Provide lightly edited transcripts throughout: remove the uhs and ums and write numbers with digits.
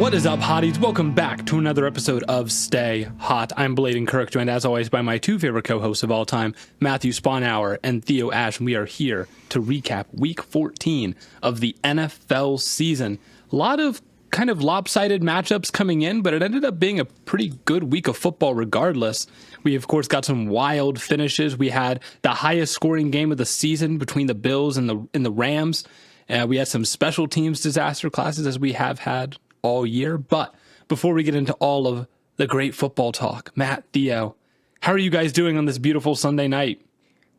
What is up, hotties? Welcome back to another episode of Stay Hot. I'm Blaiden Kirk, joined as always by my two favorite co-hosts of all time, Matthew Spawnhour and Theo Ash, and we are here to recap Week 14 of the NFL season. A lot of kind of lopsided matchups coming in, but it ended up being a pretty good week of football regardless. We, of course, got some wild finishes. We had the highest scoring game of the season between the Bills and the Rams. We had some special teams disaster classes as we have had all year. But before we get into all of the great football talk, Matt, Theo, how are you guys doing on this beautiful Sunday night?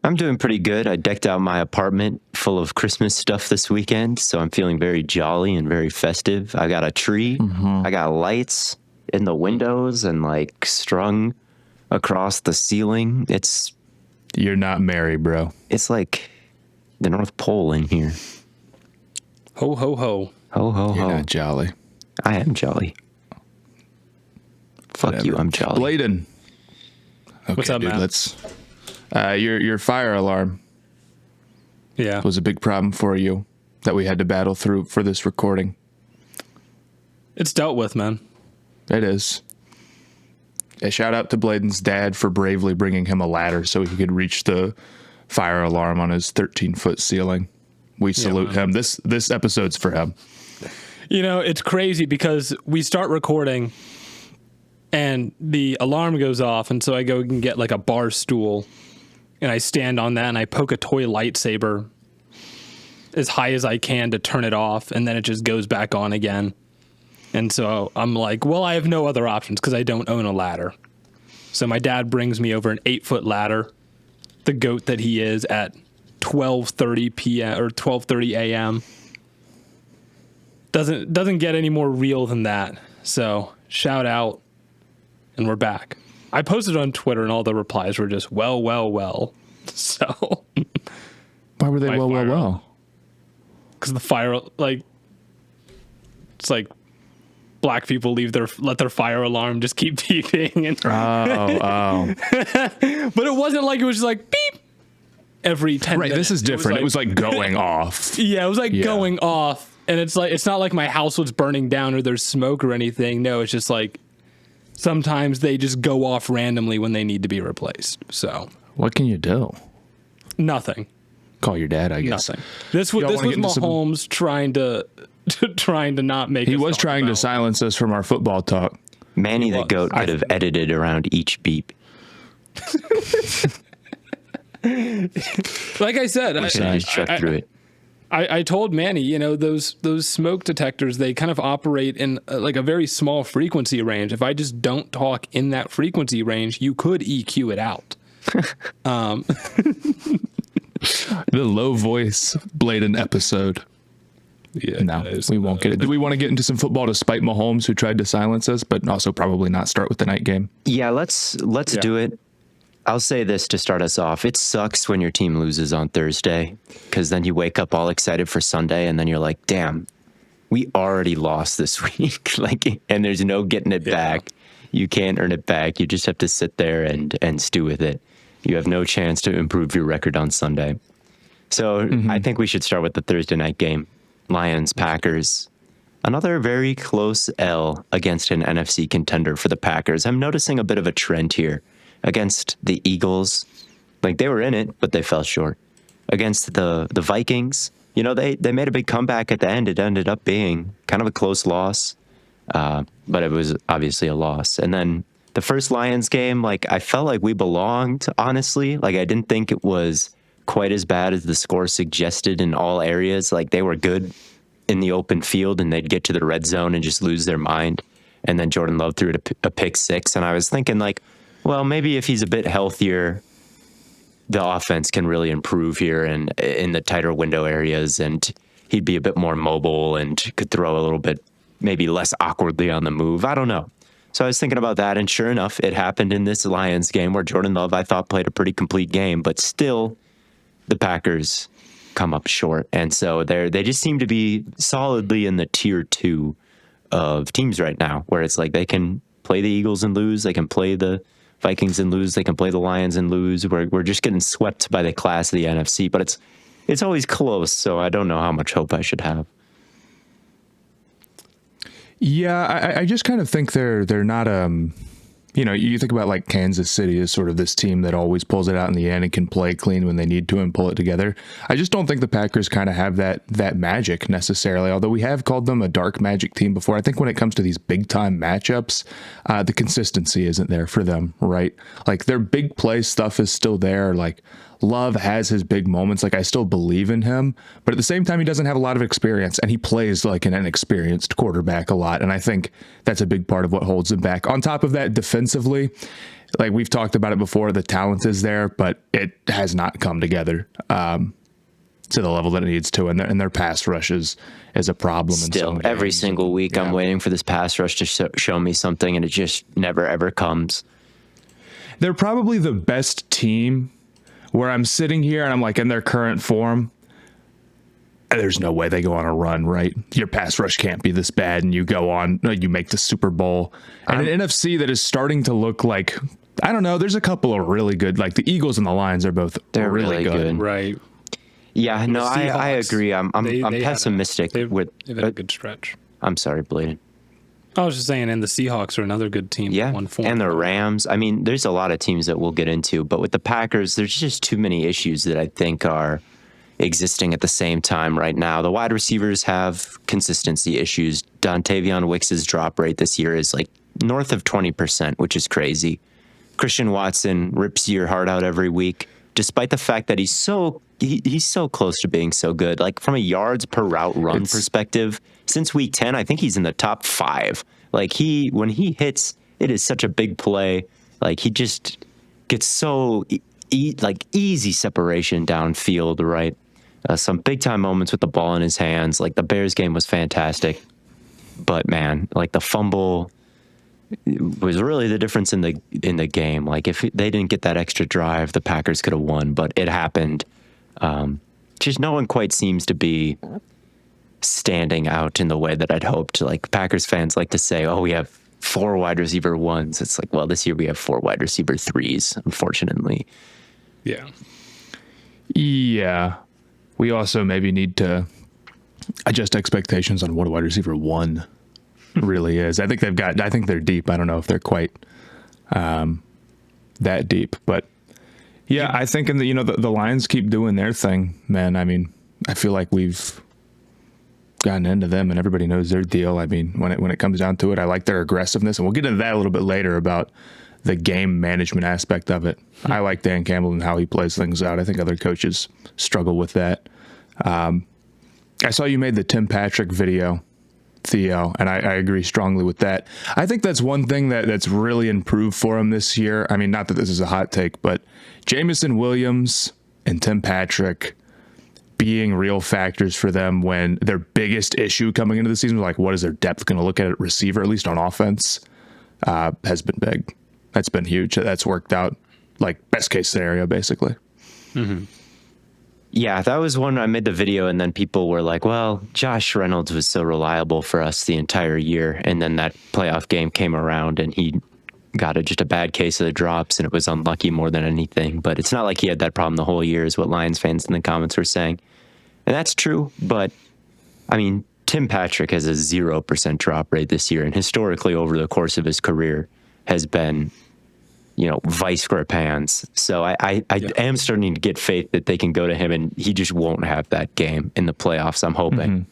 I'm doing pretty good. I decked out my apartment full of Christmas stuff this weekend, so I'm feeling very jolly and very festive. I got a tree. I got lights in the windows and like strung across the ceiling. You're not merry, bro. It's like the North Pole in here. Ho, ho, ho. Ho, ho, ho. You're not jolly. I am jolly. Fuck Whatever. you, I'm jolly. Blaiden. Okay, What's up, dude, Matt? let's... your fire alarm Yeah. was a big problem for you that we had to battle through for this recording. It's dealt with, man. It is. A shout out to Blaiden's dad for bravely bringing him a ladder so he could reach the fire alarm on his 13-foot ceiling. We salute him. This episode's for him. You know, it's crazy because we start recording and the alarm goes off, and so I go and get like a bar stool and I stand on that and I poke a toy lightsaber as high as I can to turn it off, and then it just goes back on again. And so I'm like, well, I have no other options because I don't own a ladder. So my dad brings me over an 8-foot ladder, the goat that he is, at 12:30 p.m. or 12:30 a.m. Doesn't get any more real than that. So shout out, and we're back. I posted on Twitter, and all the replies were just well. So Why were they well? because the fire, like, it's like black people let their fire alarm just keep beeping, and but it wasn't like it was just like beep every 10 minutes. Right, this is different. It was like going off. Yeah, it was like going off. And it's like, it's not like my house was burning down or there's smoke or anything. No, it's just like sometimes they just go off randomly when they need to be replaced. So What can you do? nothing. Call your dad, I guess. Nothing. This was Mahomes trying to not make. He was trying to silence us from our football talk. Manny the goat could have edited around each beep. Like I said, I just chuck through it. I told Manny, you know, those smoke detectors, they kind of operate in like a very small frequency range. If I just don't talk in that frequency range, you could EQ it out. The low voice Blaiden episode. Yeah, No, we won't get it. Do we want to get into some football to spite Mahomes, who tried to silence us, but also probably not start with the night game? Yeah, let's do it. I'll say this to start us off. It sucks when your team loses on Thursday, because then you wake up all excited for Sunday and then you're like, damn, we already lost this week. And there's no getting it back. You can't earn it back. You just have to sit there and stew with it. You have no chance to improve your record on Sunday. So I think we should start with the Thursday night game. Lions, Packers. Another very close L against an NFC contender for the Packers. I'm noticing a bit of a trend here. Against the Eagles, like they were in it, but they fell short. Against the Vikings, you know, they made a big comeback at the end. It ended up being kind of a close loss, but it was obviously a loss. And then the first Lions game, like I felt like we belonged, honestly. Like I didn't think it was quite as bad as the score suggested in all areas. Like they were good in the open field and they'd get to the red zone and just lose their mind. And then Jordan Love threw it a pick six. And I was thinking like, well, maybe if he's a bit healthier, the offense can really improve here and in the tighter window areas, and he'd be a bit more mobile and could throw a little bit, maybe less awkwardly on the move. I don't know. So I was thinking about that, and sure enough, it happened in this Lions game where Jordan Love, I thought, played a pretty complete game, but still the Packers come up short. And so they just seem to be solidly in the tier 2 of teams right now, where it's like they can play the Eagles and lose, they can play the Vikings and lose, they can play the Lions and lose. We're just getting swept by the class of the NFC, but it's always close, so I don't know how much hope I should have. Yeah, I just kind of think they're not you think about like Kansas City as sort of this team that always pulls it out in the end and can play clean when they need to and pull it together. I just don't think the Packers kind of have that magic necessarily, although we have called them a dark magic team before. I think when it comes to these big time matchups, the consistency isn't there for them, right? Like their big play stuff is still there. Like Love has his big moments. Like I still believe in him, but at the same time, he doesn't have a lot of experience and he plays like an inexperienced quarterback a lot. And I think that's a big part of what holds him back. On top of that, defensively, like we've talked about it before, the talent is there, but it has not come together to the level that it needs to. And their pass rush is a problem. Still, every single week, I'm waiting for this pass rush to show me something, and it just never, ever comes. They're probably the best team where I'm sitting here and I'm like, in their current form, there's no way they go on a run, right? Your pass rush can't be this bad, and you go on, you make the Super Bowl. And an NFC that is starting to look like, I don't know, there's a couple of really good, like the Eagles and the Lions are both really good. Right. Yeah, no, I agree. I'm pessimistic they've had a good stretch. I'm sorry, Blaiden. I was just saying, and the Seahawks are another good team. Yeah, and the Rams. I mean, there's a lot of teams that we'll get into, but with the Packers, there's just too many issues that I think are existing at the same time right now. The wide receivers have consistency issues. Dontavion Wicks's drop rate this year is like north of 20%, which is crazy. Christian Watson rips your heart out every week, despite the fact that he's so close to being so good. Like from a yards per route run perspective, since week 10, I think he's in the top 5. Like when he hits, it is such a big play. Like he just gets so easy separation downfield, right? Some big time moments with the ball in his hands. Like the Bears game was fantastic, but man, like the fumble was really the difference in the game. Like if they didn't get that extra drive, the Packers could have won, but it happened. Just no one quite seems to be standing out in the way that I'd hoped. Like Packers fans like to say, oh, we have 4 wide receiver 1s. It's like, well, this year we have 4 wide receiver 3s, unfortunately. Yeah. Yeah. We also maybe need to adjust expectations on what a wide receiver 1 really is. I think they're deep. I don't know if they're quite that deep, but yeah, I think the Lions keep doing their thing, man. I mean, I feel like we've gotten into them and everybody knows their deal. I mean, when it comes down to it, I like their aggressiveness, and we'll get into that a little bit later about the game management aspect of it. I like Dan Campbell and how he plays things out. I think other coaches struggle with that. I saw you made the Tim Patrick video, Theo, and I agree strongly with that. I think that's one thing that's really improved for him this year. I mean, not that this is a hot take, but Jameson Williams and Tim Patrick being real factors for them when their biggest issue coming into the season was like, what is their depth going to look at receiver, at least on offense, has been big. That's been huge. That's worked out like best case scenario, basically. Mm-hmm. Yeah, that was one I made the video, and then people were like, well, Josh Reynolds was so reliable for us the entire year, and then that playoff game came around, and he got just a bad case of the drops, and it was unlucky more than anything. But it's not like he had that problem the whole year, is what Lions fans in the comments were saying. And that's true, but, I mean, Tim Patrick has a 0% drop rate this year, and historically over the course of his career has been, vice grip hands. So I am starting to get faith that they can go to him, and he just won't have that game in the playoffs, I'm hoping. Mm-hmm.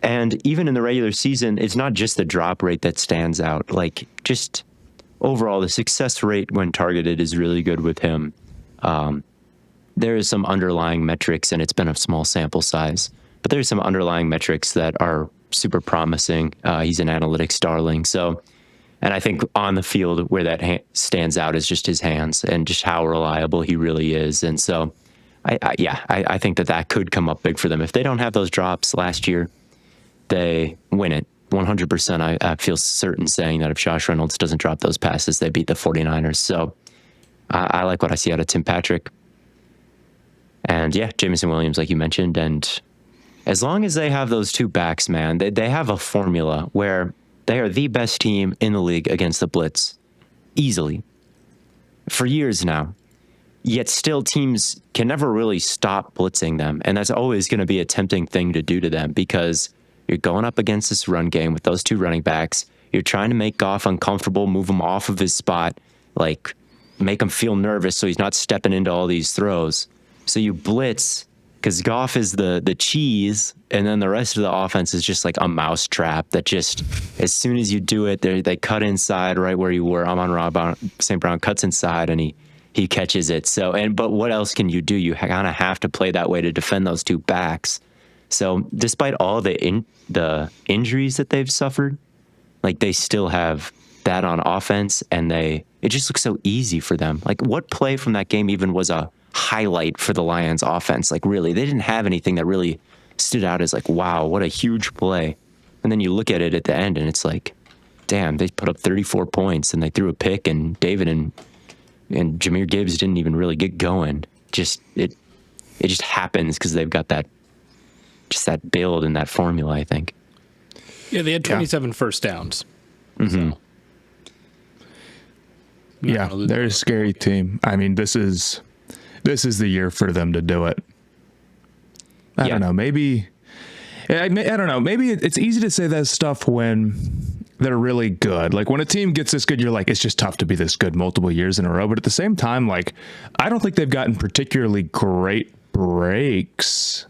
And even in the regular season, it's not just the drop rate that stands out. Like, just overall, the success rate when targeted is really good with him. There is some underlying metrics, and it's been a small sample size, but there's some underlying metrics that are super promising. He's an analytics darling. So, and I think on the field where that stands out is just his hands and just how reliable he really is. And so, I think that could come up big for them. If they don't have those drops last year, they win it 100%. I feel certain saying that if Josh Reynolds doesn't drop those passes, they beat the 49ers. So I like what I see out of Tim Patrick. And yeah, Jameson Williams, like you mentioned. And as long as they have those 2 backs, man, they have a formula where they are the best team in the league against the blitz, easily, for years now. Yet still teams can never really stop blitzing them. And that's always going to be a tempting thing to do to them because You're going up against this run game with those two running backs. You're trying to make Goff uncomfortable, move him off of his spot, like make him feel nervous so he's not stepping into all these throws. So you blitz because Goff is the cheese, and then the rest of the offense is just like a mouse trap that just, as soon as you do it, they cut inside right where you were. Amon-Ra St. Brown cuts inside, and he catches it. But what else can you do? You kind of have to play that way to defend those two backs. So despite all the injuries that they've suffered, like they still have that on offense, and it just looks so easy for them. Like, what play from that game even was a highlight for the Lions offense? Like, really, they didn't have anything that really stood out as like, wow, what a huge play. And then you look at it at the end and it's like, damn, they put up 34 points and they threw a pick, and David and Jahmyr Gibbs didn't even really get going. It just happens because they've got that build and that formula, I think. Yeah, they had 27 first downs. Mm-hmm. So. Yeah, they're a scary team. I mean, this is the year for them to do it. I don't know. Maybe I don't know. Maybe it's easy to say that stuff when they're really good. Like when a team gets this good, you're like, it's just tough to be this good multiple years in a row. But at the same time, like, I don't think they've gotten particularly great breaks.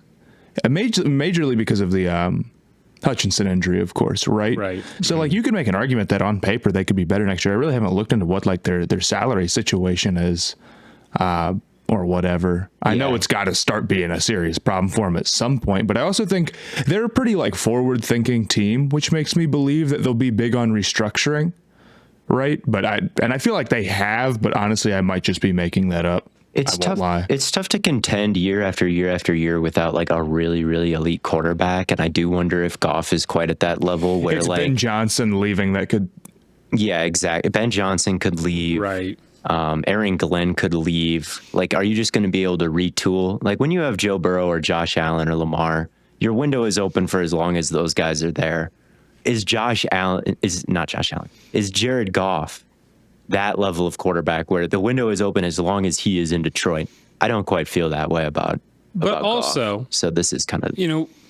Majorly because of the Hutchinson injury, of course, right? Right. So, like, you could make an argument that on paper they could be better next year. I really haven't looked into what, like, their salary situation is or whatever. I know it's got to start being a serious problem for them at some point, but I also think they're a pretty, like, forward-thinking team, which makes me believe that they'll be big on restructuring, right? But I feel like they have, but honestly, I might just be making that up. It's tough. It's tough to contend year after year after year without like a really, really elite quarterback. And I do wonder if Goff is quite at that level where it's like Ben Johnson leaving that could. Yeah, exactly. Ben Johnson could leave. Right. Aaron Glenn could leave. Like, are you just going to be able to retool? Like when you have Joe Burrow or Josh Allen or Lamar, your window is open for as long as those guys are there. Is Jared Goff that level of quarterback where the window is open as long as he is in Detroit? I don't quite feel that way about also Goff. So this is kind of,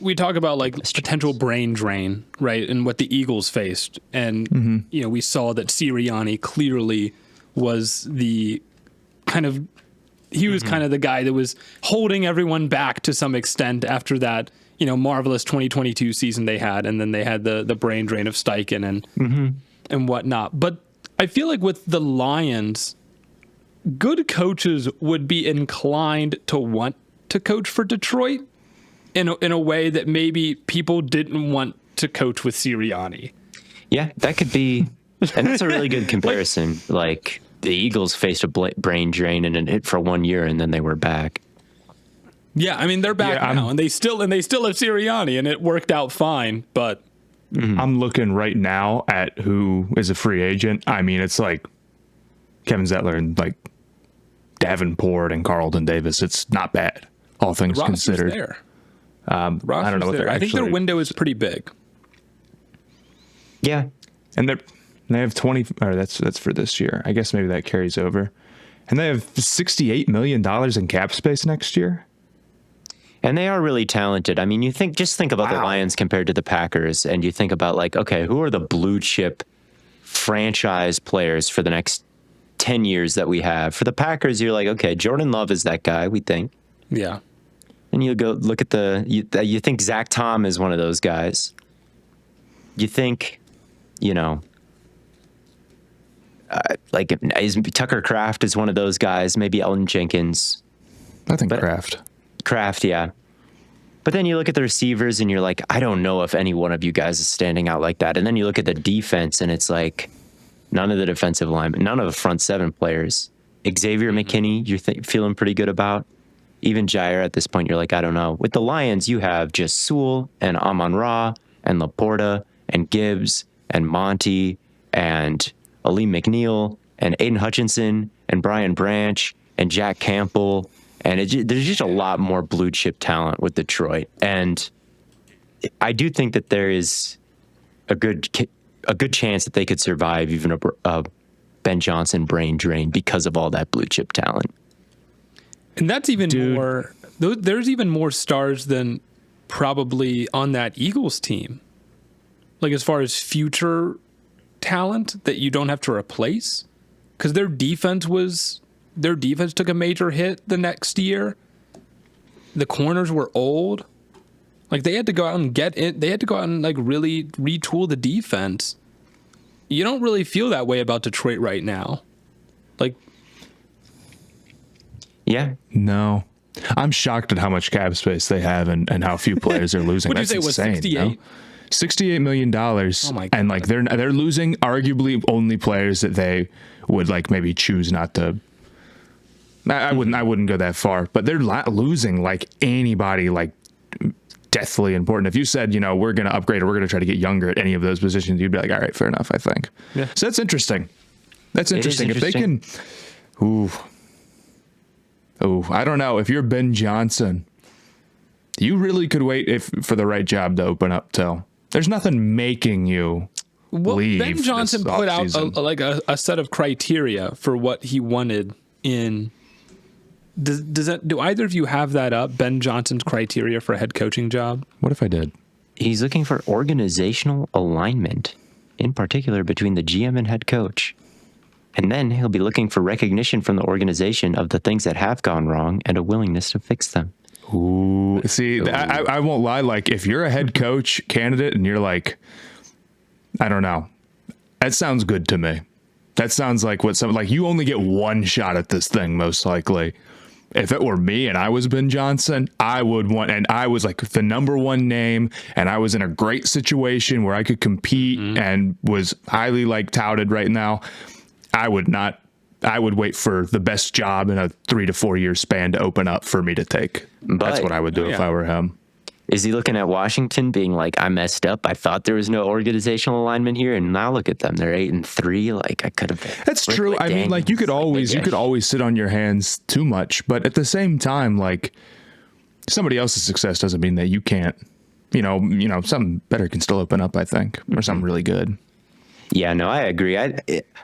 we talk about like potential brain drain, right? And what the Eagles faced. And, we saw that Sirianni clearly was the kind of, he was kind of the guy that was holding everyone back to some extent after that, marvelous 2022 season they had. And then they had the brain drain of Steichen and whatnot. But I feel like with the Lions, good coaches would be inclined to want to coach for Detroit in a way that maybe people didn't want to coach with Sirianni. Yeah, that could be, and that's a really good comparison. like the Eagles faced a brain drain and it hit for 1 year, and then they were back. Yeah, I mean they're back now, and they still have Sirianni, and it worked out fine, but. I'm looking right now at who is a free agent. I mean, it's like Kevin Zettler and like Davenport and Carlton Davis. It's not bad, all things considered. There. I don't know what they're I think their window is pretty big. Yeah, and they have 20. Or that's for this year. I guess maybe that carries over, and they have $68 million in cap space next year. And they are really talented. I mean, just think about the Lions compared to the Packers, and you think about like, okay, who are the blue chip franchise players for the next 10 years that we have? For the Packers, you're like, okay, Jordan Love is that guy, we think. Yeah. And you go look at you think Zach Tom is one of those guys. You think, like Tucker Kraft is one of those guys, maybe Elton Jenkins. I think Kraft, yeah. But then you look at the receivers and you're like, I don't know if any one of you guys is standing out like that. And then you look at the defense and it's like none of the defensive linemen, none of the front seven players. Xavier McKinney, you're feeling pretty good about. Even Jair at this point, you're like, I don't know. With the Lions, you have just Sewell and Amon-Ra and Laporta and Gibbs and Monty and Aleem McNeil and Aiden Hutchinson and Brian Branch and Jack Campbell. And there's just a lot more blue chip talent with Detroit. And I do think that there is a good chance that they could survive even a Ben Johnson brain drain because of all that blue chip talent. And that's even more, there's even more stars than probably on that Eagles team. Like as far as future talent that you don't have to replace, because their defense took a major hit the next year. The corners were old. Like they had to go out and get it. They had to go out and like really retool the defense. You don't really feel that way about Detroit right now. Like, Yeah. No. I'm shocked at how much cap space they have and how few players are losing. What'd you say was 68? No? $68 million. Oh my God. And like they're losing arguably only players that they would like maybe choose not to. I wouldn't go that far, but they're losing like anybody like deathly important. If you said, we're going to upgrade or we're going to try to get younger at any of those positions, you'd be like, all right, fair enough, I think. Yeah. So that's interesting. That's interesting. If they can, I don't know. If you're Ben Johnson, you really could wait for the right job to open up till. There's nothing making you leave. Ben Johnson put out a set of criteria for what he wanted in. Do either of you have that up? Ben Johnson's criteria for a head coaching job? What if I did? He's looking for organizational alignment, in particular between the GM and head coach. And then he'll be looking for recognition from the organization of the things that have gone wrong and a willingness to fix them. Ooh, see, I won't lie. Like, if you're a head coach candidate and you're like, I don't know, that sounds good to me. That sounds like you only get one shot at this thing, most likely. If it were me and I was Ben Johnson, I would want, and I was like the number one name, and I was in a great situation where I could compete and was highly like touted right now. I would wait for the best job in a 3 to 4 year span to open up for me to take. That's what I would do if I were him. Is he looking at Washington being like, I messed up. I thought there was no organizational alignment here. And now look at them. They're 8-3. Like I could have been. That's true. I mean, like you could always sit on your hands too much, but at the same time, like somebody else's success doesn't mean that you can't, something better can still open up, I think, or something really good. Yeah, no, I agree.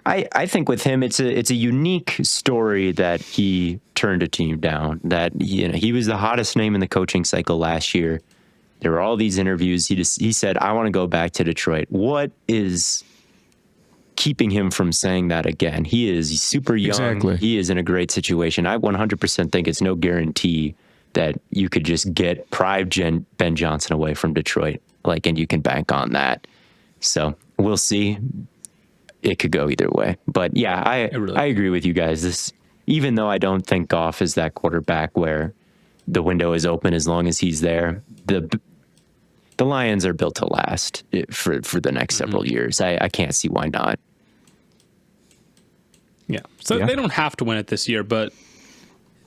I think with him, it's a unique story that he turned a team down. That he was the hottest name in the coaching cycle last year. There were all these interviews. He said, "I want to go back to Detroit." What is keeping him from saying that again? He's super young. Exactly. He is in a great situation. I 100% think it's no guarantee that you could just get Ben Johnson away from Detroit, and you can bank on that. So we'll see. It could go either way. But yeah, I agree with you guys. Even though I don't think Goff is that quarterback where the window is open as long as he's there, the Lions are built to last for the next several years. I can't see why not. Yeah. So they don't have to win it this year, but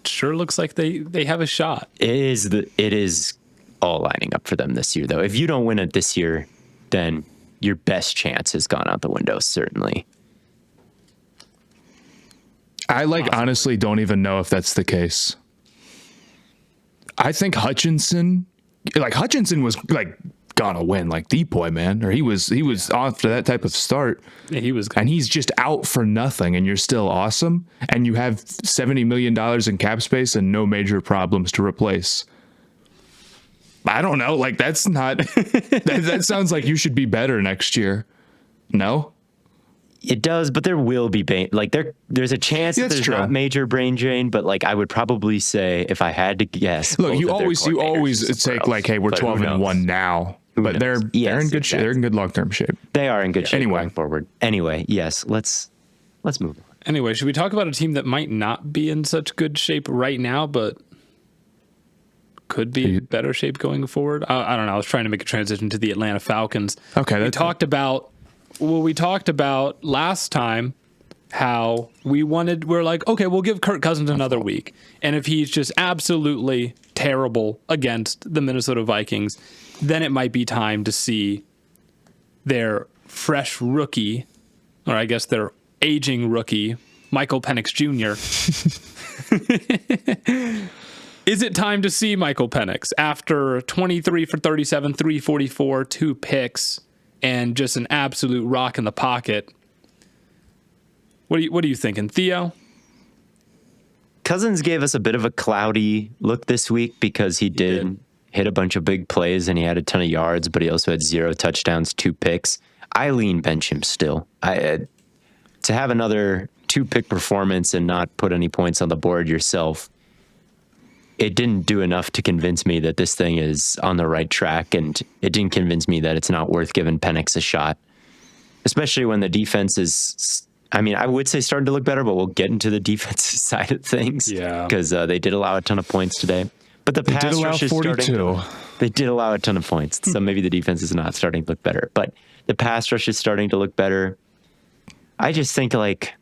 it sure looks like they have a shot. It is all lining up for them this year, though. If you don't win it this year, then your best chance has gone out the window, certainly. I honestly don't even know if that's the case. I think Hutchinson was gonna win, Depoy, man, or he was off to that type of start. Yeah, he was, and he's just out for nothing, and you're still awesome, and you have $70 million in cap space and no major problems to replace. I don't know. That's not. that sounds like you should be better next year. No, it does, but there will be there's a chance that there's not major brain drain. But I would probably say if I had to guess, look, you always take hey, we're 12-1 now, but they're in good shape. They're in good long-term shape. They are in good shape going forward. Anyway, yes, let's move on. Anyway, should we talk about a team that might not be in such good shape right now, but could be better shape going forward? I don't know. I was trying to make a transition to the Atlanta Falcons. Okay. We talked about last time how we're like, okay, we'll give Kirk Cousins another week. And if he's just absolutely terrible against the Minnesota Vikings, then it might be time to see their fresh rookie, or I guess their aging rookie, Michael Penix Jr. Is it time to see Michael Penix after 23 for 37, 344, 2 picks, and just an absolute rock in the pocket? What are you thinking, Theo? Cousins gave us a bit of a cloudy look this week because he did hit a bunch of big plays and he had a ton of yards, but he also had 0 touchdowns, 2 picks. I lean bench him still. To have another 2-pick performance and not put any points on the board yourself, it didn't do enough to convince me that this thing is on the right track, and it didn't convince me that it's not worth giving Penix a shot, especially when the defense is, I mean, I would say starting to look better, but we'll get into the defensive side of things. Yeah. Because they did allow a ton of points today. But the pass rush is 42. They did allow a ton of points. So maybe the defense is not starting to look better. But the pass rush is starting to look better. I just think, like,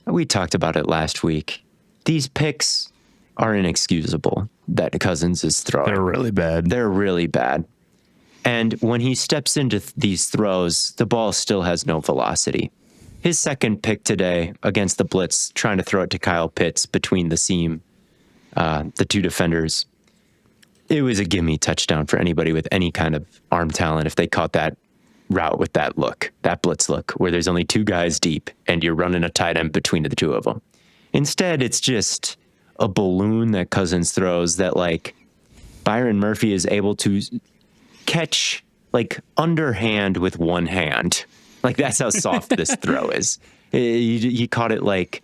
we talked about it last week. These picks are inexcusable that Cousins is throwing. They're really bad. They're really bad. And when he steps into these throws, the ball still has no velocity. His second pick today against the blitz, trying to throw it to Kyle Pitts between the seam, the 2 defenders, it was a gimme touchdown for anybody with any kind of arm talent if they caught that route with that look, that blitz look, where there's only 2 guys deep and you're running a tight end between the 2 of them. Instead, it's just a balloon that Cousins throws that, like, Byron Murphy is able to catch, like, underhand with one hand. Like, that's how soft this throw is. He caught it like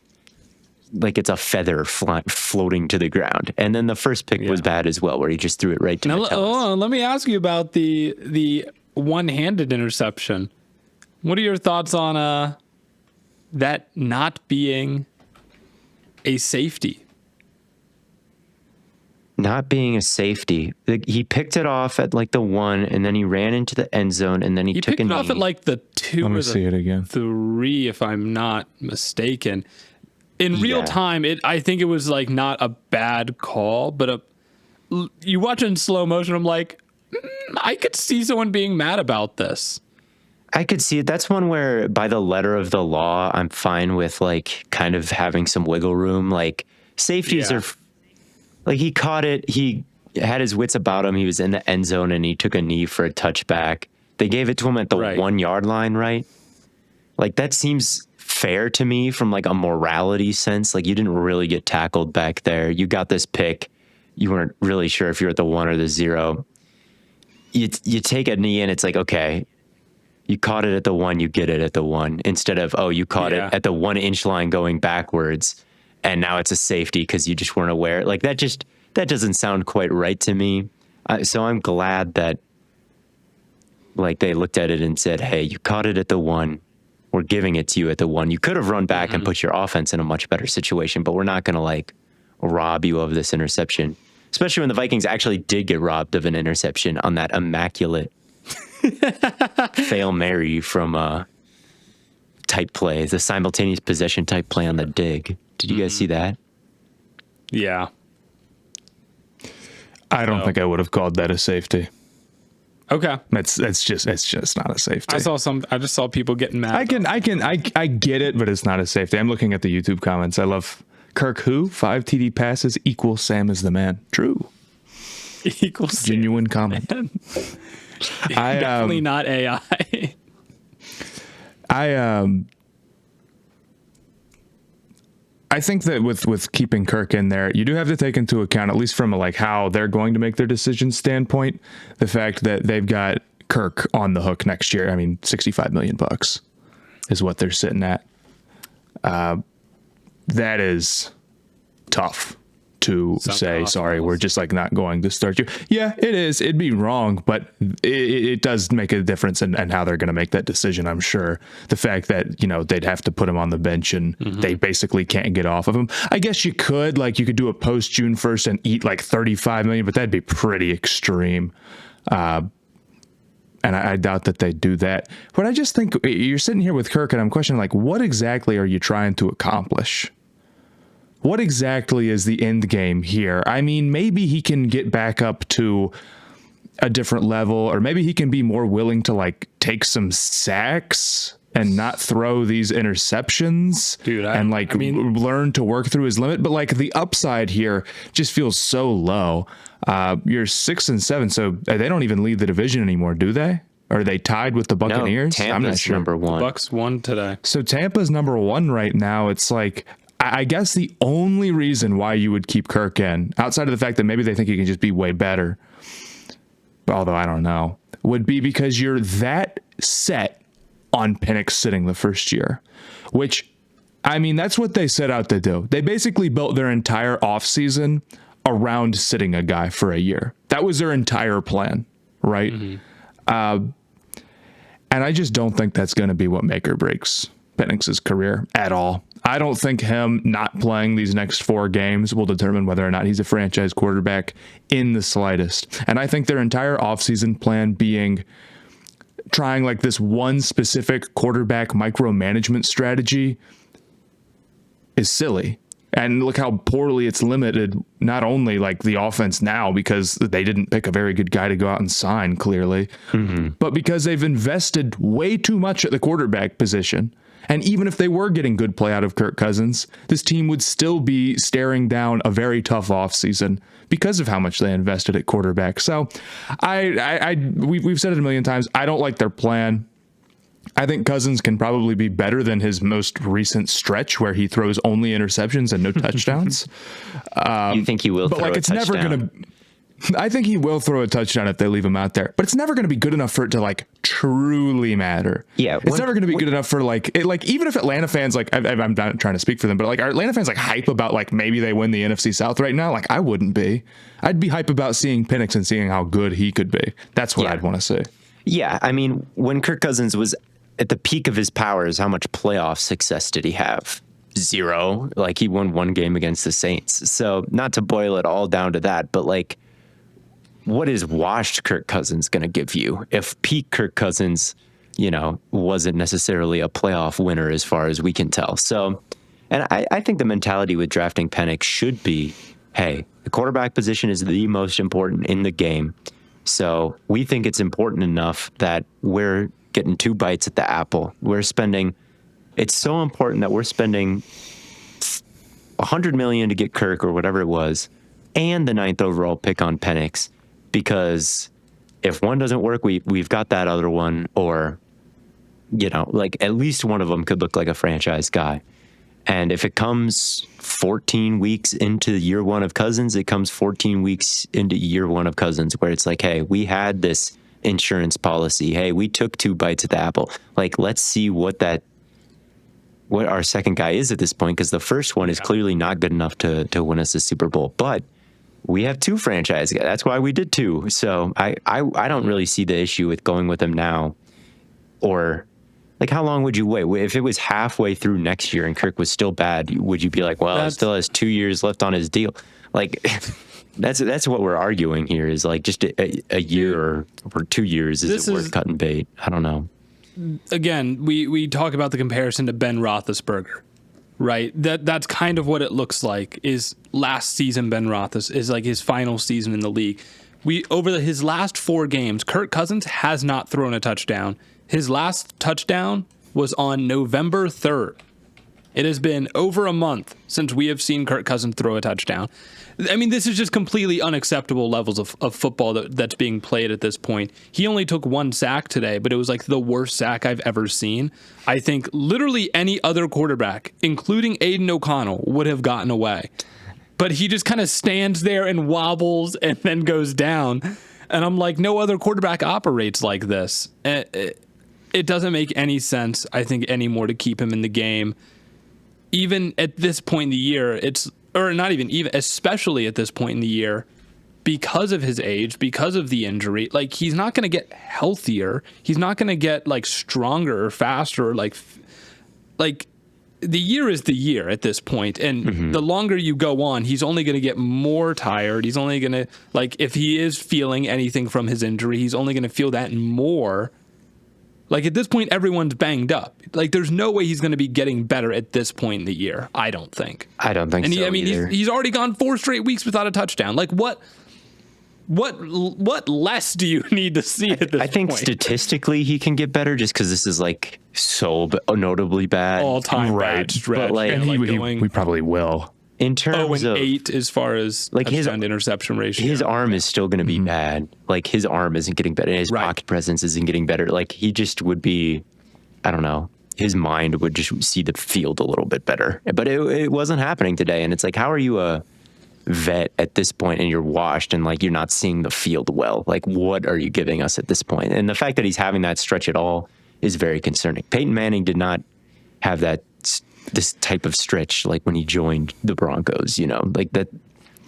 it's a feather floating to the ground. And then the first pick was bad as well, where he just threw it right to Metellus. Let me ask you about the one-handed interception. What are your thoughts on that not being a safety? Not being a safety. He picked it off at like the 1, and then he ran into the end zone, and then he took picked it off at like the 2 Let me or see it again. 3, if I'm not mistaken. In real time, I think it was like not a bad call, but you watch it in slow motion, I'm like, I could see someone being mad about this. I could see it. That's one where, by the letter of the law, I'm fine with, like, kind of having some wiggle room. Like, safeties are, like, he caught it. He had his wits about him. He was in the end zone and he took a knee for a touchback. They gave it to him at the 1 yard line, right? Like, that seems fair to me from, like, a morality sense. Like, you didn't really get tackled back there. You got this pick. You weren't really sure if you're at the 1 or the 0. You take a knee and it's like, okay, you caught it at the 1, you get it at the 1, instead of, oh, you caught it at the 1 inch line going backwards, and now it's a safety because you just weren't aware. Like, that doesn't sound quite right to me. So I'm glad that, like, they looked at it and said, hey, you caught it at the 1. We're giving it to you at the 1. You could have run back and put your offense in a much better situation, but we're not going to, like, rob you of this interception. Especially when the Vikings actually did get robbed of an interception on that immaculate Fail Mary from type play, the simultaneous possession type play on the dig. Did you guys see that? Yeah. I don't think I would have called that a safety. Okay. It's just not a safety. I just saw people getting mad. I get it, but it's not a safety. I'm looking at the YouTube comments. I love Kirk who 5 TD passes equals Sam is the man. True. Equals genuine comment. Definitely not AI. I think that with keeping Kirk in there, you do have to take into account, at least from like how they're going to make their decision standpoint, the fact that they've got Kirk on the hook next year. I mean, $65 million is what they're sitting at. That is tough to say, sorry, we're just like not going to start you. Yeah, it is. It'd be wrong, but it does make a difference in how they're going to make that decision, I'm sure. The fact that, they'd have to put him on the bench and they basically can't get off of him. I guess you could do a post June 1st and eat like $35 million, but that'd be pretty extreme. And I doubt that they do that. But I just think you're sitting here with Kirk and I'm questioning, like, what exactly are you trying to accomplish? What exactly is the end game here? I mean, maybe he can get back up to a different level, or maybe he can be more willing to like take some sacks and not throw these interceptions, learn to work through his limit. But like the upside here just feels so low. You're 6-7, so they don't even lead the division anymore, do they? Are they tied with the Buccaneers? No, Tampa's I'm not sure. number 1. The Bucs won today. So Tampa's number 1 right now. It's like, I guess the only reason why you would keep Kirk in, outside of the fact that maybe they think he can just be way better, although I don't know, would be because you're that set on Penix sitting the first year, which, I mean, that's what they set out to do. They basically built their entire offseason around sitting a guy for a year. That was their entire plan, right? And I just don't think that's going to be what make or breaks Penix's career at all. I don't think him not playing these next 4 games will determine whether or not he's a franchise quarterback in the slightest. And I think their entire offseason plan being trying like this one specific quarterback micromanagement strategy is silly. And look how poorly it's limited, not only like the offense now because they didn't pick a very good guy to go out and sign, clearly, but because they've invested way too much at the quarterback position. And even if they were getting good play out of Kirk Cousins, this team would still be staring down a very tough offseason because of how much they invested at quarterback. So we've said it a million times. I don't like their plan. I think Cousins can probably be better than his most recent stretch where he throws only interceptions and no touchdowns. You think he will but throw like a it's touchdown? never going to. I think he will throw a touchdown if they leave him out there, but it's never going to be good enough for it to like truly matter. Yeah, it's never going to be good enough for like it. Like even if Atlanta fans like I'm not trying to speak for them, but like are Atlanta fans like hype about like maybe they win the NFC South right now? Like I wouldn't be. I'd be hype about seeing Penix and seeing how good he could be. That's what I'd want to see. Yeah, I mean, when Kirk Cousins was at the peak of his powers, how much playoff success did he have? 0. Like he won 1 game against the Saints. So not to boil it all down to that, but like, what is washed Kirk Cousins going to give you if peak Kirk Cousins, wasn't necessarily a playoff winner as far as we can tell? So, and I think the mentality with drafting Penix should be, hey, the quarterback position is the most important in the game. So we think it's important enough that we're getting 2 bites at the apple. It's so important that we're spending $100 million to get Kirk or whatever it was, and the 9th overall pick on Penix. Because if one doesn't work, we've got that other one, or, like at least one of them could look like a franchise guy. And if it comes 14 weeks into year 1 of Cousins, it comes 14 weeks into year 1 of Cousins, where it's like, hey, we had this insurance policy. Hey, we took 2 bites at the apple. Like, let's see what our second guy is at this point, because the first one is clearly not good enough to win us a Super Bowl. But we have 2 franchise guys. That's why we did 2. So I don't really see the issue with going with him now. Or like, how long would you wait? If it was halfway through next year and Kirk was still bad, would you be like, well, he still has 2 years left on his deal? Like, that's what we're arguing here, is like just a year or 2 years. Is it worth cutting bait? I don't know. Again, we talk about the comparison to Ben Roethlisberger. Right, that's kind of what it looks like. Is last season Ben Roethlisberger is like his final season in the league. His last 4 games, Kirk Cousins has not thrown a touchdown. His last touchdown was on November 3rd. It has been over a month since we have seen Kirk Cousins throw a touchdown. I mean, this is just completely unacceptable levels of football that's being played at this point. He only took 1 sack today, but it was like the worst sack I've ever seen. I think literally any other quarterback, including Aiden O'Connell, would have gotten away. But he just kind of stands there and wobbles and then goes down. And I'm like, no other quarterback operates like this. It doesn't make any sense, I think, anymore to keep him in the game. Even at this point in the year, especially at this point in the year, because of his age, because of the injury, like he's not going to get healthier. He's not going to get like stronger or faster. Like the year is the year at this point. And the longer you go on, he's only going to get more tired. He's only going to, like, if he is feeling anything from his injury, he's only going to feel that more. Like, at this point, everyone's banged up. Like, there's no way he's going to be getting better at this point in the year, I don't think. I don't think so either. He's already gone 4 straight weeks without a touchdown. Like, what less do you need to see at this point? I think statistically he can get better, just because this is, like, so notably bad. All-time bad stretch. But, like, and we probably will. In terms of 8 as far as like his interception ratio. His arm is still going to be bad. Like, his arm isn't getting better. His pocket presence isn't getting better. Like, he just would be, I don't know. his mind would just see the field a little bit better. But it wasn't happening today. And it's like, how are you a vet at this point and you're washed and like you're not seeing the field well? Like, what are you giving us at this point? And the fact that he's having that stretch at all is very concerning. Peyton Manning did not have this type of stretch like when he joined the Broncos, like that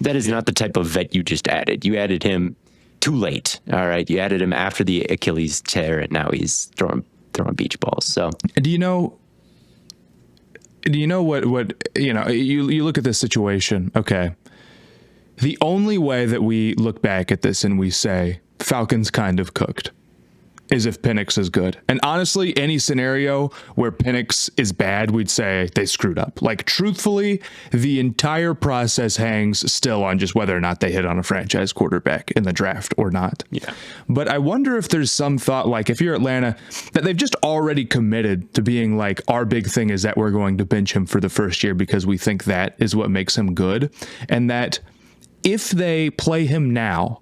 is not the type of vet you just added. You added him too late. All right. You added him after the Achilles tear and now he's throwing beach balls. So do you know what you look at this situation. Okay. The only way that we look back at this and we say Falcons kind of cooked is if Penix is good. And honestly, any scenario where Penix is bad, we'd say they screwed up. Like, truthfully, the entire process hangs still on just whether or not they hit on a franchise quarterback in the draft or not. Yeah. But I wonder if there's some thought, like if you're Atlanta, that they've just already committed to being like, our big thing is that we're going to bench him for the first year because we think that is what makes him good. And that if they play him now,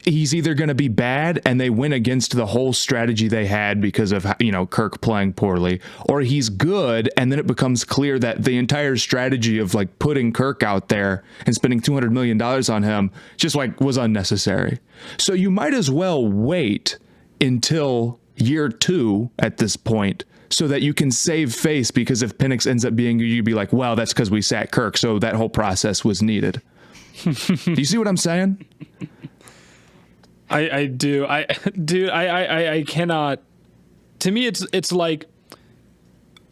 he's either going to be bad and they win against the whole strategy they had because of, Kirk playing poorly, or he's good and then it becomes clear that the entire strategy of like putting Kirk out there and spending $200 million on him just like was unnecessary. So you might as well wait until year 2 at this point so that you can save face, because if Penix ends up being, you'd be like, well, that's because we sat Kirk. So that whole process was needed. Do you see what I'm saying? I do. I cannot. To me, it's like,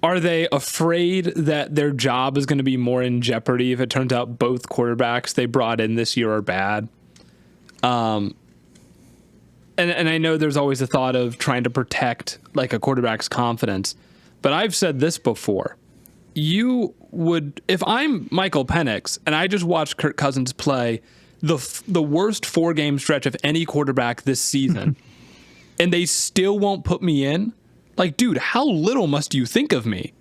are they afraid that their job is going to be more in jeopardy if it turns out both quarterbacks they brought in this year are bad? And I know there's always a thought of trying to protect like a quarterback's confidence, but I've said this before. You would, if I'm Michael Penix and I just watched Kirk Cousins play the worst 4-game stretch of any quarterback this season, and they still won't put me in, like, dude, how little must you think of me?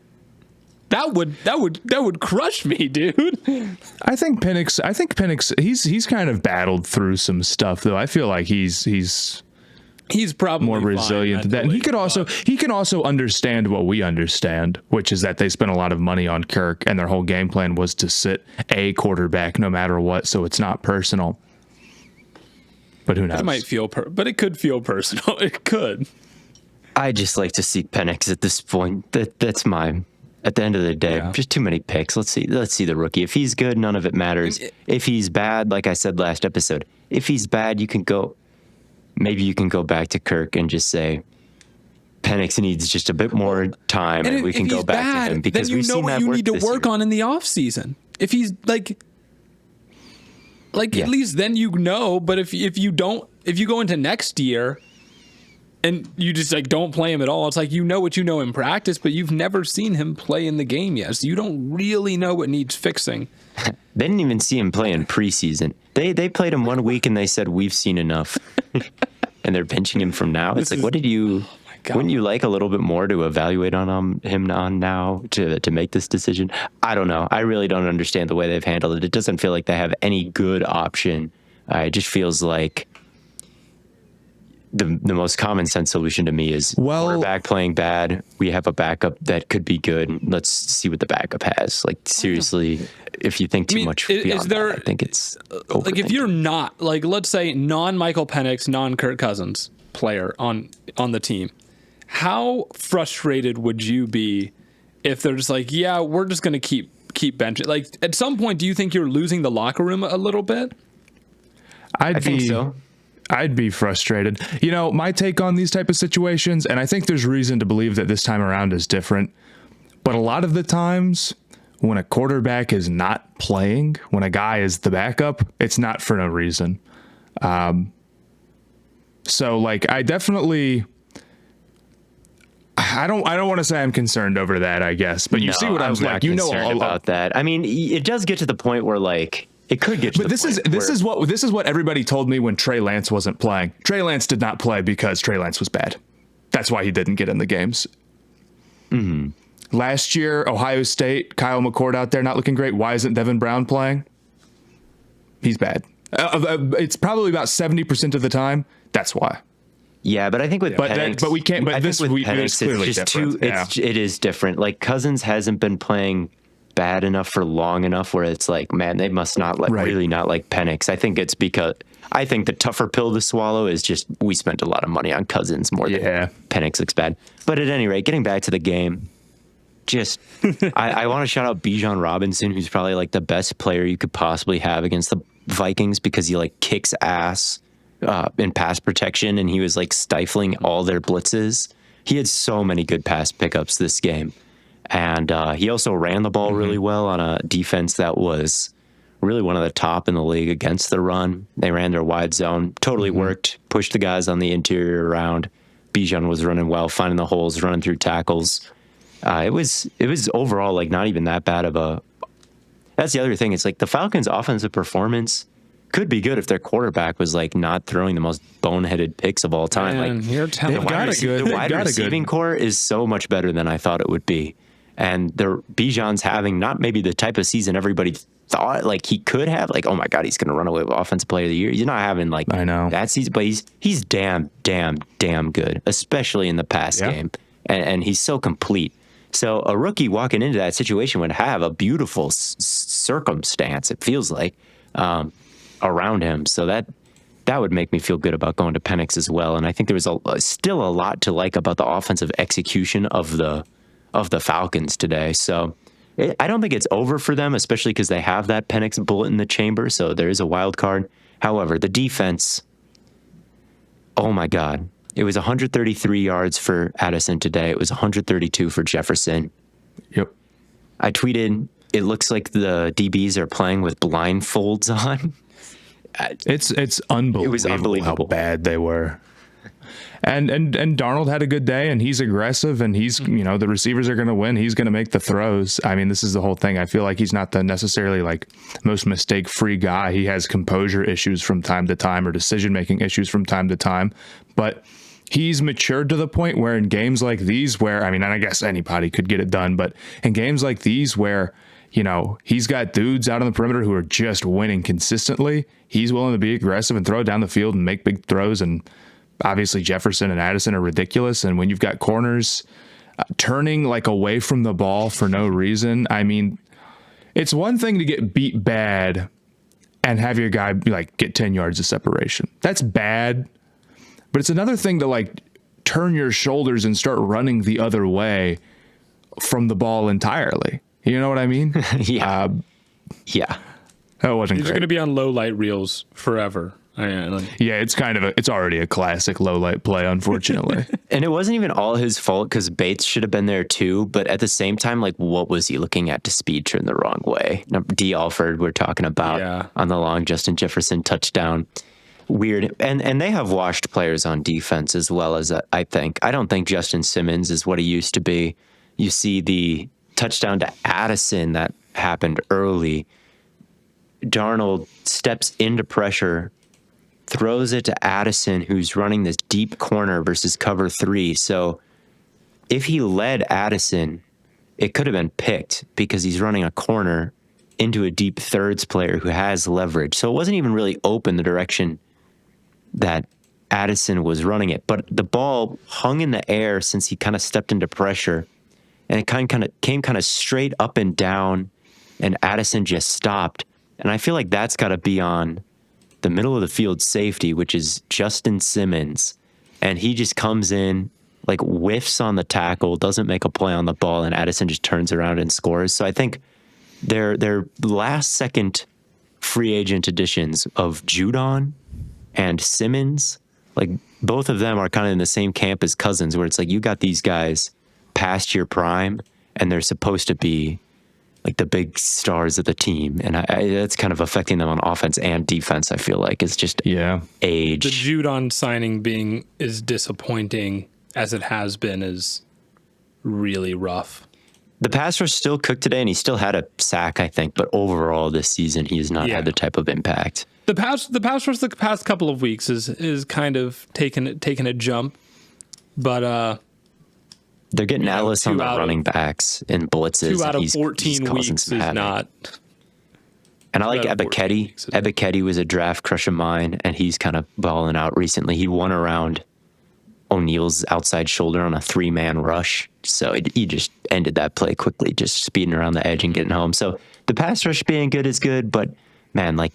That would crush me, dude. I think Penix he's kind of battled through some stuff though. I feel like he's probably more resilient than that. And he can also understand what we understand, which is that they spent a lot of money on Kirk and their whole game plan was to sit a quarterback no matter what, so it's not personal. But who knows? It might feel but it could feel personal. It could. I just like to see Penix at this point. That's mine. At the end of the day, just too many picks. Let's see the rookie. If he's good, none of it matters. If he's bad, like I said last episode, if he's bad, maybe you can go back to Kirk and just say Penix needs just a bit more time, and we can go back to him because then we've seen that work. Then you know what you need to work year. on in the offseason. If he's like at least then you know. But if you go into next year and you just like don't play him at all, it's like you know what you know in practice, but you've never seen him play in the game yet, so you don't really know what needs fixing. They didn't even see him play in preseason. They played him 1 week and they said we've seen enough, and they're benching him from now. It's like, what did you? Wouldn't you like a little bit more to evaluate on him on now to make this decision? I don't know. I really don't understand the way they've handled it. It doesn't feel like they have any good option. It just feels like the most common sense solution to me is quarterback playing bad. We have a backup that could be good. Let's see what the backup has. Like, seriously, if you think too much beyond that, I think it's like if you're not like, let's say non-Michael Penix, non-Kirk Cousins player on the team, how frustrated would you be if they're just like, yeah, we're just going to keep benching? Like, at some point, do you think you're losing the locker room a little bit? I think so. I'd be frustrated. My take on these type of situations, and I think there's reason to believe that this time around is different, but a lot of the times when a quarterback is not playing, when a guy is the backup, it's not for no reason. So like, I don't want to say I'm concerned over that, I guess, but you see what I'm like, concerned about that. I mean, it does get to the point where like, it could get to but this is what everybody told me when Trey Lance wasn't playing. Trey Lance did not play because Trey Lance was bad. That's why he didn't get in the games. Mm-hmm. Last year, Ohio State, Kyle McCord out there not looking great. Why isn't Devin Brown playing? He's bad. It's probably about 70% of the time. That's why. Yeah, but I think with Penix, but we can't. But this Penix, clearly it's just different. it is different. Like Cousins hasn't been playing bad enough for long enough where it's like, man, they must not really not like Penix. I think it's because I think the tougher pill to swallow is just we spent a lot of money on Cousins more than Penix looks bad. But at any rate, getting back to the game, just I want to shout out Bijan Robinson, who's probably like the best player you could possibly have against the Vikings because he like kicks ass in pass protection, and he was like stifling all their blitzes. He had so many good pass pickups this game, and he also ran the ball really well on a defense that was really one of the top in the league against the run. They ran their wide zone, totally worked, pushed the guys on the interior around. Bijan was running well, finding the holes, running through tackles. It was overall like not even that bad of a. That's the other thing. It's like the Falcons' offensive performance could be good if their quarterback was like not throwing the most boneheaded picks of all time. Man, like you're telling the wide receiving core is so much better than I thought it would be, and the Bijan's having not maybe the type of season everybody thought like he could have. Like, oh my God, he's going to run away with Offensive Player of the Year. He's not having like that season, but he's damn good, especially in the pass game, and he's so complete. So a rookie walking into that situation would have a beautiful circumstance, it feels like, around him. So that would make me feel good about going to Penix as well. And I think there was still a lot to like about the offensive execution of the Falcons today. So I don't think it's over for them, especially because they have that Penix bullet in the chamber. So there is a wild card. However, the defense, oh my God. It was 133 yards for Addison today. It was 132 for Jefferson. Yep. I tweeted, it looks like the DBs are playing with blindfolds on. It's unbelievable. It was unbelievable how bad they were. And Darnold had a good day, and he's aggressive, and he's, the receivers are going to win. He's going to make the throws. I mean, this is the whole thing. I feel like he's not the necessarily like most mistake-free guy. He has composure issues from time to time or decision-making issues from time to time. But he's matured to the point where in games like these where, I mean, and I guess anybody could get it done, but in games like these where, he's got dudes out on the perimeter who are just winning consistently, he's willing to be aggressive and throw it down the field and make big throws. And obviously Jefferson and Addison are ridiculous. And when you've got corners turning like away from the ball for no reason, I mean, it's one thing to get beat bad and have your guy like get 10 yards of separation. That's bad. But it's another thing to like turn your shoulders and start running the other way from the ball entirely. You know what I mean? Yeah. That wasn't He's great. going to be on low light reels forever. Yeah, it's already a classic low light play, unfortunately. And it wasn't even all his fault because Bates should have been there too. But at the same time, like, what was he looking at to speed turn the wrong way? D. Alford, we're talking about on the long Justin Jefferson touchdown. Weird. And they have washed players on defense as well as I think. I don't think Justin Simmons is what he used to be. You see the touchdown to Addison that happened early. Darnold steps into pressure, throws it to Addison, who's running this deep corner versus cover 3. So if he led Addison, it could have been picked because he's running a corner into a deep thirds player who has leverage. So it wasn't even really open the direction that Addison was running it. But the ball hung in the air since he kind of stepped into pressure, and it kind of came straight up and down, and Addison just stopped. And I feel like that's got to be on the middle of the field safety, which is Justin Simmons. And he just comes in, like whiffs on the tackle, doesn't make a play on the ball, and Addison just turns around and scores. So I think their last second free agent additions of Judon and Simmons, like both of them are kind of in the same camp as Cousins, where it's like you got these guys past your prime and they're supposed to be like the big stars of the team. And that's kind of affecting them on offense and defense, I feel like. It's just age. The Judon signing being as disappointing as it has been is really rough. The pass rush still cooked today, and he still had a sack, I think. But overall this season, he has not had the type of impact. The pass rush the past couple of weeks is kind of taken a jump. But they're getting Ellis on the running backs in blitzes. 2 out of 14 weeks is not. And I like Ebiketie. Ebiketie was a draft crush of mine, and he's kind of balling out recently. He won around O'Neal's outside shoulder on a 3-man rush. So he just ended that play quickly, just speeding around the edge and getting home. So the pass rush being good is good, but man, like,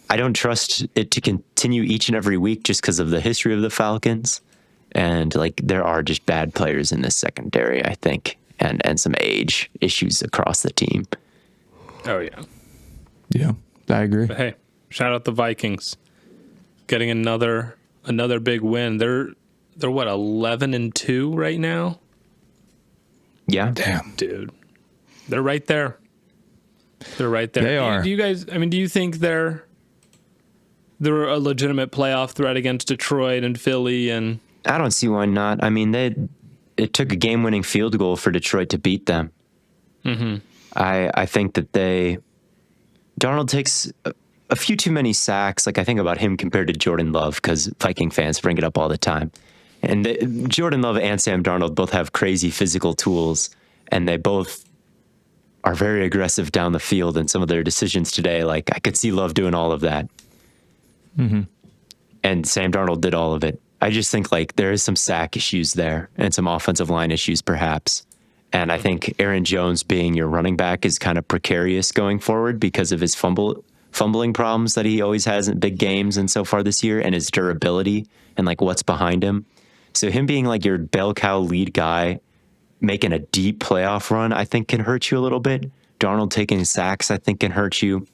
I don't trust it to continue each and every week just because of the history of the Falcons. And like, there are just bad players in this secondary, I think, and some age issues across the team. Oh, yeah. Yeah, I agree. But hey, shout out the Vikings. Getting another big win. They're what, 11-2 right now? Yeah. Damn. Dude. They're right there. They're right there. They are. Do you guys, I mean, do you think they're a legitimate playoff threat against Detroit and Philly? And I don't see why not. I mean, it took a game-winning field goal for Detroit to beat them. Mm-hmm. I think that Darnold takes a few too many sacks. Like, I think about him compared to Jordan Love, because Viking fans bring it up all the time. And Jordan Love and Sam Darnold both have crazy physical tools, and they both are very aggressive down the field in some of their decisions today. Like, I could see Love doing all of that. Mm-hmm. And Sam Darnold did all of it. I just think, like, there is some sack issues there and some offensive line issues, perhaps. And I think Aaron Jones being your running back is kind of precarious going forward because of his fumbling problems that he always has in big games and so far this year, and his durability and like what's behind him. So him being like your bell cow lead guy, making a deep playoff run, I think can hurt you a little bit. Darnold taking sacks, I think, can hurt you.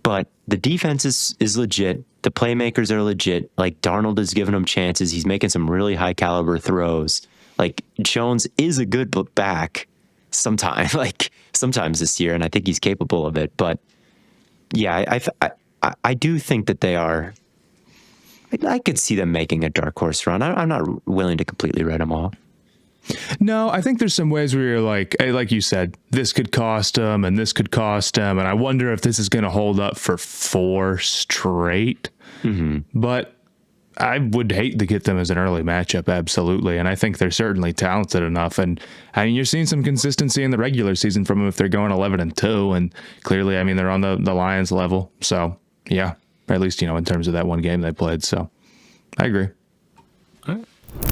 But the defense is legit. The playmakers are legit. Like, Darnold is giving them chances. He's making some really high caliber throws. Like, Jones is a good back sometimes this year, and I think he's capable of it. But yeah, I do think that they are. I could see them making a dark horse run. I'm not willing to completely write them off. No, I think there's some ways where you're like you said, this could cost them and this could cost them. And I wonder if this is going to hold up for 4 straight. Mm-hmm. But I would hate to get them as an early matchup. Absolutely. And I think they're certainly talented enough. And I mean, you're seeing some consistency in the regular season from them if they're going 11-2. And clearly, I mean, they're on the Lions level. So yeah, at least, in terms of that one game they played. So I agree.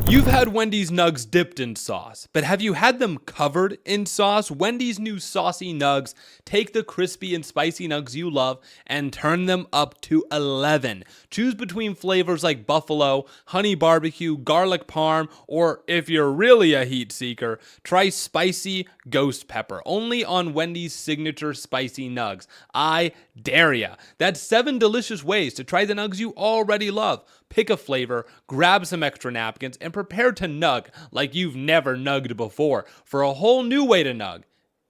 You've had Wendy's nugs dipped in sauce, but have you had them covered in sauce? Wendy's new saucy nugs take the crispy and spicy nugs you love and turn them up to 11. Choose between flavors like buffalo, honey barbecue, garlic parm, or if you're really a heat seeker, try spicy ghost pepper, only on Wendy's signature spicy nugs. I dare ya. That's 7 delicious ways to try the nugs you already love. Pick a flavor, grab some extra napkins, and prepare to nug like you've never nugged before. For a whole new way to nug,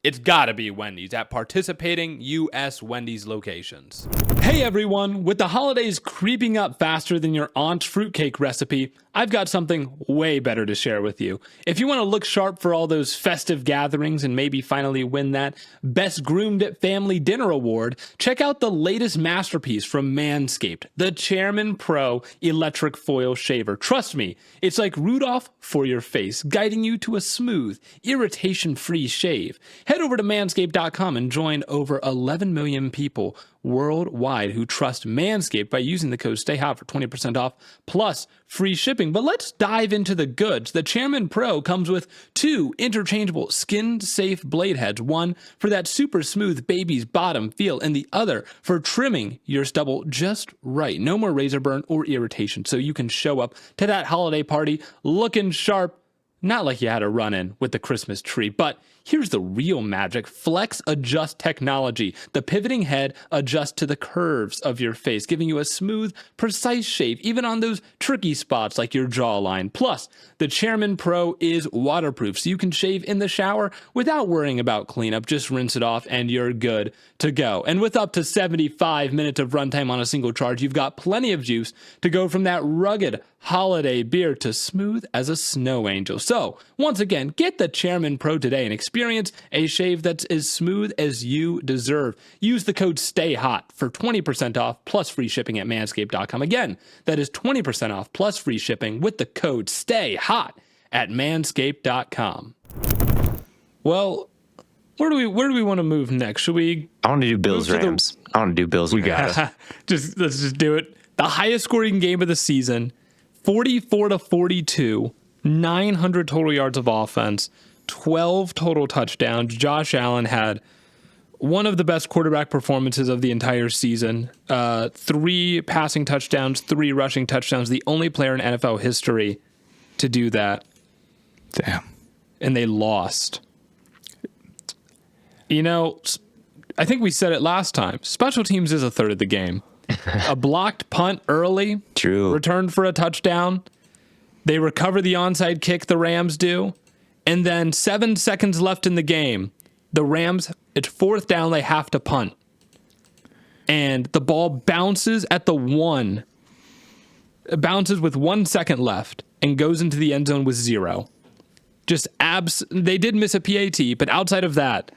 it's gotta be Wendy's at participating U.S. Wendy's locations. Hey everyone, with the holidays creeping up faster than your aunt's fruitcake recipe, I've got something way better to share with you. If you want to look sharp for all those festive gatherings and maybe finally win that Best Groomed at Family Dinner Award, check out the latest masterpiece from Manscaped, the Chairman Pro Electric Foil Shaver. Trust me, it's like Rudolph for your face, guiding you to a smooth, irritation-free shave. Head over to manscaped.com and join over 11 million people worldwide who trust Manscaped by using the code STAYHOT for 20% off plus free shipping. But let's dive into the goods. The Chairman Pro comes with 2 interchangeable skin-safe blade heads, one for that super smooth baby's bottom feel and the other for trimming your stubble just right. No more razor burn or irritation, so you can show up to that holiday party looking sharp. Not like you had a run-in with the Christmas tree, but here's the real magic. Flex Adjust technology. The pivoting head adjusts to the curves of your face, giving you a smooth, precise shave, even on those tricky spots like your jawline. Plus, the Chairman Pro is waterproof, so you can shave in the shower without worrying about cleanup. Just rinse it off and you're good to go. And with up to 75 minutes of runtime on a single charge, you've got plenty of juice to go from that rugged holiday beard to smooth as a snow angel. So, once again, get the Chairman Pro today and experience a shave that's as smooth as you deserve. Use the code STAYHOT for 20% off plus free shipping at manscaped.com. Again, that is 20% off plus free shipping with the code STAYHOT at manscaped.com. Well, where do we want to move next? Should we? I want to do Bills Rams. I want to do Bills. We got it. Let's just do it. The highest scoring game of the season. 44-42, 900 total yards of offense, 12 total touchdowns. Josh Allen had one of the best quarterback performances of the entire season. 3 passing touchdowns, 3 rushing touchdowns. The only player in NFL history to do that. Damn. And they lost. You know, I think we said it last time. Special teams is a third of the game. A blocked punt early. True. Returned for a touchdown. They recover the onside kick, the Rams do. And then 7 seconds left in the game. The Rams, it's 4th down, they have to punt. And the ball bounces at the 1. It bounces with 1 second left and goes into the end zone with 0. Just they did miss a PAT, but outside of that,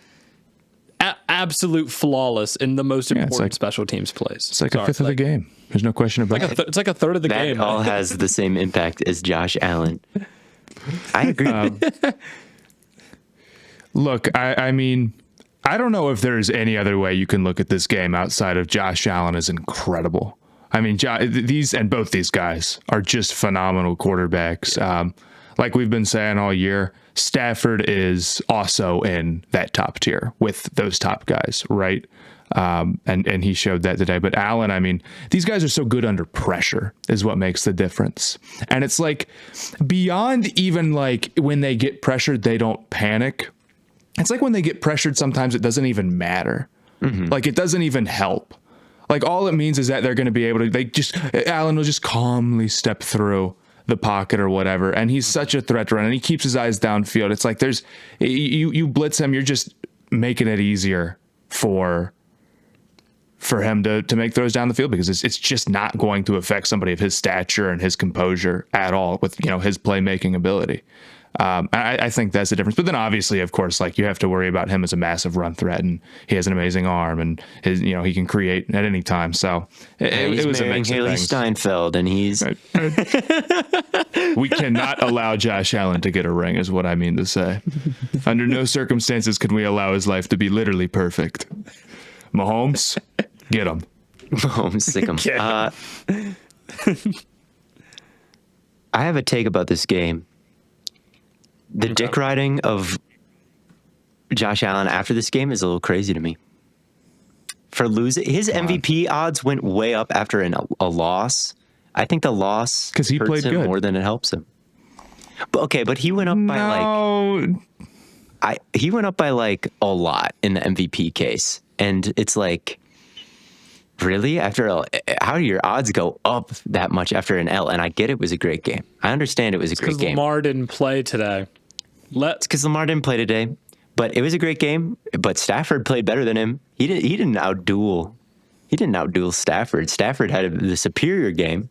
absolute flawless in the most important special teams plays. It's like a fifth of the game. There's no question about it. It's like a third of the game. That all has the same impact as Josh Allen. I agree. Look, I mean, I don't know if there's any other way you can look at this game outside of Josh Allen is incredible. I mean, both these guys are just phenomenal quarterbacks. Like we've been saying all year, Stafford is also in that top tier with those top guys, right? And he showed that today. But Allen, I mean, these guys are so good under pressure is what makes the difference. And it's like beyond even like when they get pressured, they don't panic. It's like when they get pressured, sometimes it doesn't even matter. Mm-hmm. Like it doesn't even help. Like all it means is that they're going to be able to, Allen will just calmly step through the pocket or whatever. And he's such a threat to run and he keeps his eyes downfield. It's like you blitz him, you're just making it easier for him to make throws down the field because it's just not going to affect somebody of his stature and his composure at all with, his playmaking ability. I think that's the difference. But then obviously, of course, like you have to worry about him as a massive run threat and he has an amazing arm and his, he can create at any time. So it was a mix Haley of things. Steinfeld and he's We cannot allow Josh Allen to get a ring is what I mean to say. Under no circumstances can we allow his life to be literally perfect. Mahomes, get him. Mahomes, sick him. I have a take about this game. The dick riding of Josh Allen after this game is a little crazy to me. For losing, his MVP odds went way up after a loss. I think the loss because he played good more than it helps him. But he went up by he went up by like a lot in the MVP case, and it's like, really? how do your odds go up that much after an L? And I get it was a great game. I understand it was a great game. Lamar didn't play today. It's because Lamar didn't play today, but it was a great game. But Stafford played better than him. He didn't outduel Stafford. Stafford had the superior game,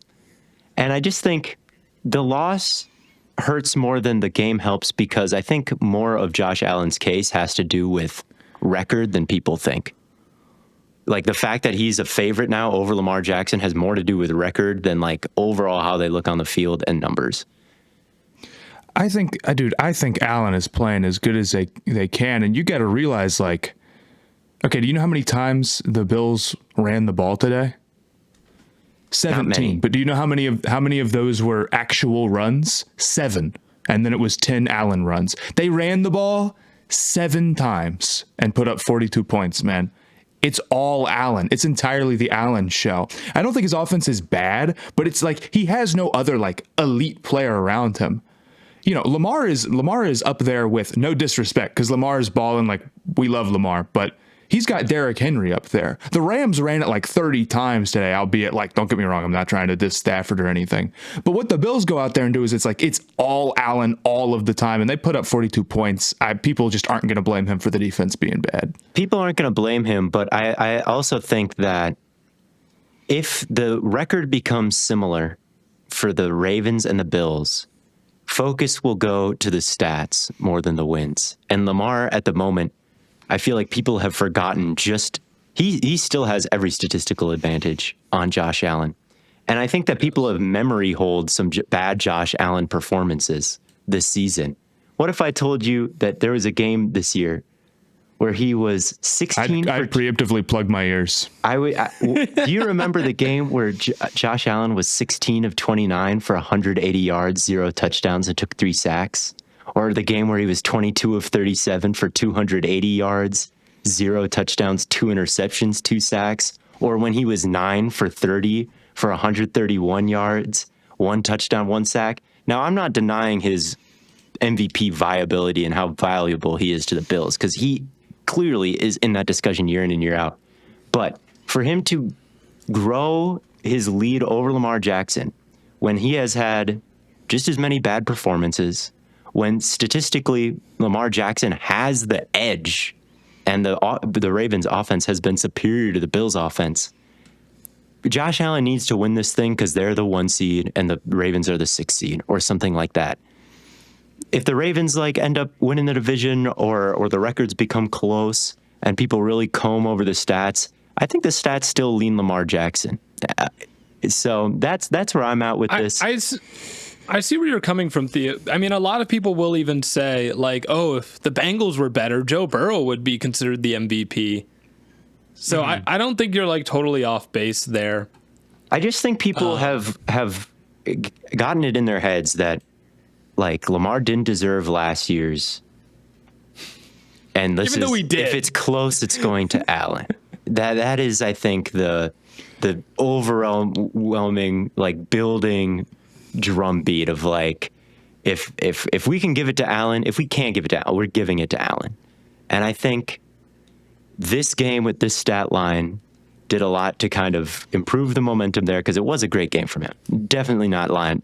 and I just think the loss hurts more than the game helps because I think more of Josh Allen's case has to do with record than people think. Like the fact that he's a favorite now over Lamar Jackson has more to do with record than like overall how they look on the field and numbers. I think Allen is playing as good as they can. And you got to realize like, okay, do you know how many times the Bills ran the ball today? 17. But do you know how many of those were actual runs? 7. And then it was 10 Allen runs. They ran the ball 7 times and put up 42 points, man. It's all Allen. It's entirely the Allen show. I don't think his offense is bad, but it's like he has no other like elite player around him. Lamar is up there with, no disrespect, because Lamar is balling like we love Lamar, but he's got Derrick Henry up there. The Rams ran it like 30 times today, albeit like, don't get me wrong, I'm not trying to diss Stafford or anything. But what the Bills go out there and do is it's all Allen all of the time, and they put up 42 points. People just aren't going to blame him for the defense being bad. People aren't going to blame him, but I also think that if the record becomes similar for the Ravens and the Bills, focus will go to the stats more than the wins. And Lamar at the moment, I feel like people have forgotten he still has every statistical advantage on Josh Allen. And I think that people of memory hold some bad Josh Allen performances this season. What if I told you that there was a game this year where he was 16 I'd preemptively plug my ears. Do you remember the game where Josh Allen was 16 of 29 for 180 yards, 0 touchdowns, and took 3 sacks? Or the game where he was 22 of 37 for 280 yards, 0 touchdowns, 2 interceptions, 2 sacks? Or when he was 9 for 30 for 131 yards, 1 touchdown, 1 sack? Now, I'm not denying his MVP viability and how valuable he is to the Bills, because he clearly is in that discussion year in and year out. But for him to grow his lead over Lamar Jackson when he has had just as many bad performances, when statistically Lamar Jackson has the edge and the Ravens offense has been superior to the Bills offense, Josh Allen needs to win this thing because they're the 1 seed and the Ravens are the 6 seed or something like that. If the Ravens end up winning the division or the records become close and people really comb over the stats, I think the stats still lean Lamar Jackson. So that's where I'm at with this. I see where you're coming from, Theo. I mean, a lot of people will even say, if the Bengals were better, Joe Burrow would be considered the MVP. So I don't think you're totally off base there. I just think people have gotten it in their heads that Lamar didn't deserve last year's, and even though he did, if it's close, it's going to Allen. That is, I think, the overwhelming building drumbeat of if we can give it to Allen, if we can't give it to Allen, we're giving it to Allen. And I think this game with this stat line did a lot to kind of improve the momentum there, because it was a great game from him. Definitely not lying,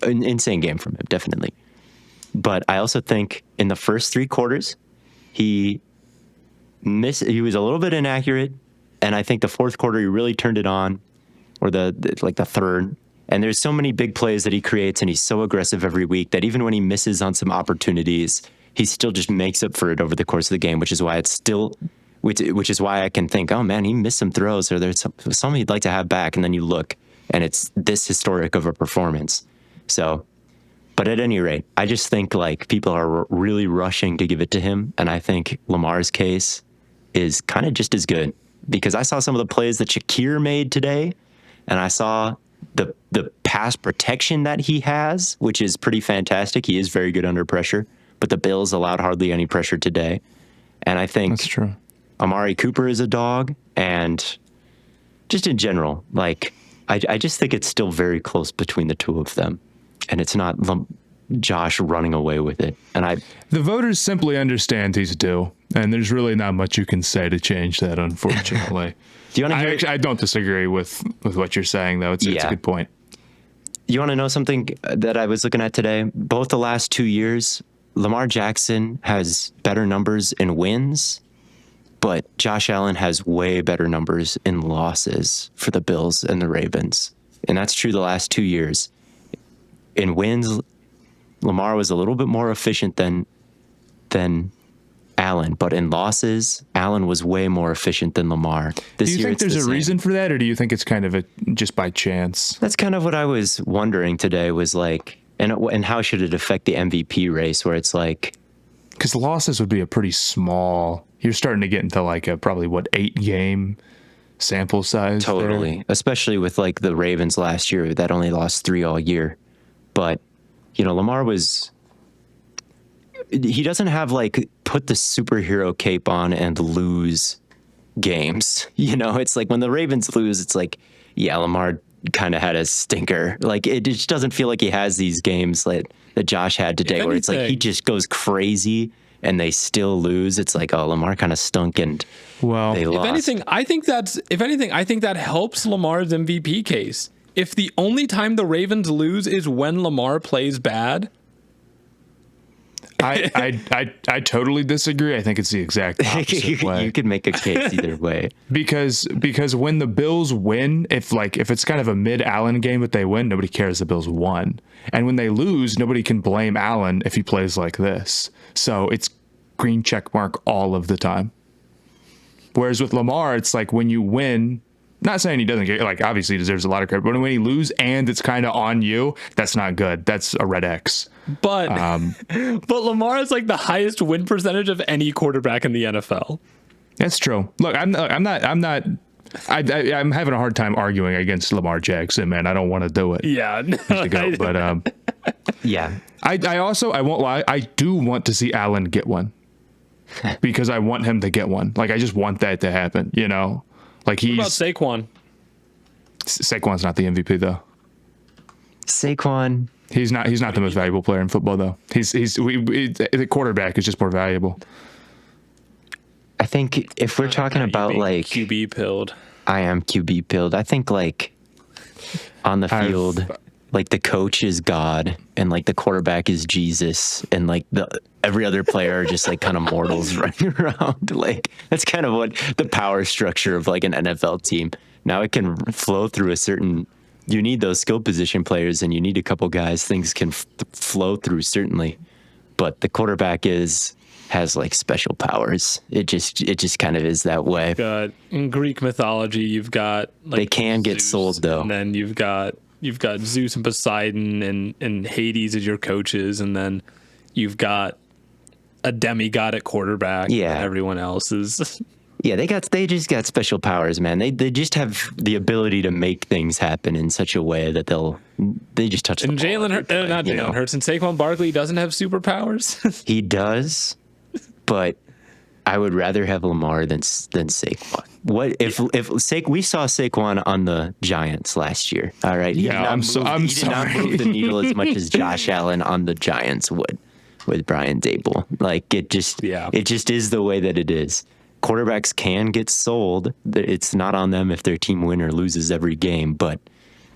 an insane game from him, definitely. But I also think in the first 3 quarters, he was a little bit inaccurate, and I think the 4th quarter he really turned it on, or the third. And there's so many big plays that he creates, and he's so aggressive every week that even when he misses on some opportunities, he still just makes up for it over the course of the game, which is why which is why I can think, oh man, he missed some throws, or there's some he'd like to have back, and then you look, and it's this historic of a performance. So, but at any rate, I just think people are really rushing to give it to him, and I think Lamar's case is kind of just as good, because I saw some of the plays that Shakir made today, and I saw the pass protection that he has, which is pretty fantastic. He is very good under pressure, but the Bills allowed hardly any pressure today, and I think that's true. Amari Cooper is a dog, and just in general, I just think it's still very close between the two of them. And it's not Josh running away with it. And the voters simply understand he's due, and there's really not much you can say to change that, unfortunately. Do you want to hear? I don't disagree with what you're saying, though. It's a good point. You want to know something that I was looking at today? Both the last 2 years, Lamar Jackson has better numbers in wins, but Josh Allen has way better numbers in losses for the Bills and the Ravens. And that's true the last 2 years. In wins, Lamar was a little bit more efficient than Allen, but in losses, Allen was way more efficient than Lamar. Do you think there's a reason for that, or do you think it's kind of just by chance? That's kind of what I was wondering today, was and how should it affect the MVP race, where it's because losses would be a pretty small. You're starting to get into a probably 8-game sample size. Totally, there. Especially with the Ravens last year that only lost 3 all year. But Lamar he doesn't have put the superhero cape on and lose games. It's when the Ravens lose, it's Lamar kind of had a stinker. It just doesn't feel like he has these games that Josh had today, where it's he just goes crazy and they still lose. It's oh, Lamar kind of stunk, and they lost. If anything, I think that helps Lamar's MVP case. If the only time the Ravens lose is when Lamar plays bad, I totally disagree. I think it's the exact opposite way. You could make a case either way. Because when the Bills win, if it's kind of a mid-Allen game but they win, nobody cares the Bills won. And when they lose, nobody can blame Allen if he plays like this. So it's green check mark all of the time. Whereas with Lamar, it's when you win, Not saying he doesn't get, like, obviously he deserves a lot of credit, but when he lose and it's kind of on you, that's not good. That's a red X. But but Lamar is like the highest win percentage of any quarterback in the NFL. That's true. Look, I'm having a hard time arguing against Lamar Jackson, man. I don't want to do it. Yeah. But Yeah. I also, I won't lie, I do want to see Allen get one because I want him to get one. Like, I just want that to happen, you know? Like, What about Saquon? Saquon's not the MVP though. Saquon. He's not the most valuable player in football though. The quarterback is just more valuable. I think if we're talking about like QB pilled. I am QB pilled. I think like on the field, like the coach is God and like the quarterback is Jesus and like every other player are just like kind of mortals running around. Like that's kind of what the power structure of like an NFL team. Now it can flow through a certain, you need those skill position players and you need a couple guys. Things can flow through certainly, but the quarterback has like special powers. It just kind of is that way. In Greek mythology, you've got like they can get Zeus, sold though. And then you've got Zeus and Poseidon and Hades as your coaches, and then you've got a demigod at quarterback. Yeah. And everyone else is. Yeah, they just got special powers, man. They just have the ability to make things happen in such a way that they just touch the And ball. Jalen Hurts and Saquon Barkley doesn't have superpowers. He does, but I would rather have Lamar than Saquon. What if we saw Saquon on the Giants last year? All right, he did not move the needle as much as Josh Allen on the Giants would with Brian Dable. Like it just is the way that it is. Quarterbacks can get sold. It's not on them if their team wins or loses every game, but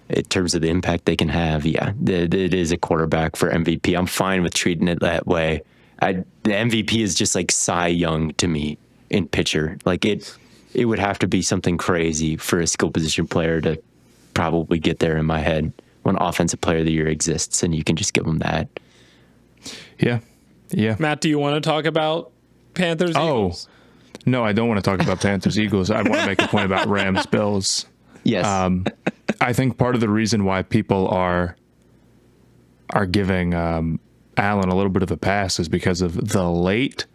in terms of the impact they can have, it is a quarterback for MVP. I'm fine with treating it that way. The MVP is just like Cy Young to me in pitcher. Like it would have to be something crazy for a skill position player to probably get there in my head when Offensive Player of the Year exists, and you can just give them that. Yeah. Matt, do you want to talk about Panthers? Eagles? No, I don't want to talk about Panthers Eagles. I want to make a point about Rams Bills. Yes. I think part of the reason why people are giving Allen a little bit of a pass is because of the late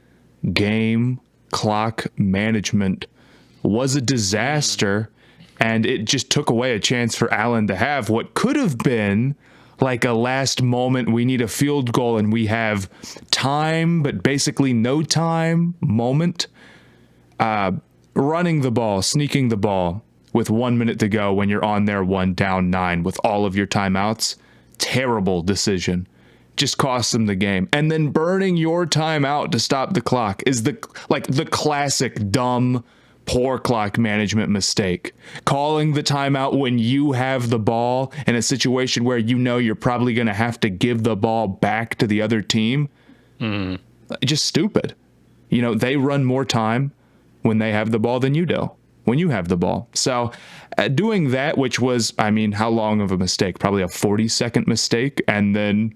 game clock management was a disaster, and it just took away a chance for Allen to have what could have been like a last moment, we need a field goal and we have time, but basically no time moment. Running the ball, sneaking the ball with 1 minute to go when you're on there 1 down 9 with all of your timeouts. Terrible decision. Just cost them the game. And then burning your timeout to stop the clock is the classic dumb, poor clock management mistake. Calling the timeout when you have the ball in a situation where you know you're probably going to have to give the ball back to the other team. Just stupid. You know, they run more time when they have the ball than you do when you have the ball. So doing that, which was, I mean, how long of a mistake? Probably a 40-second mistake. And then,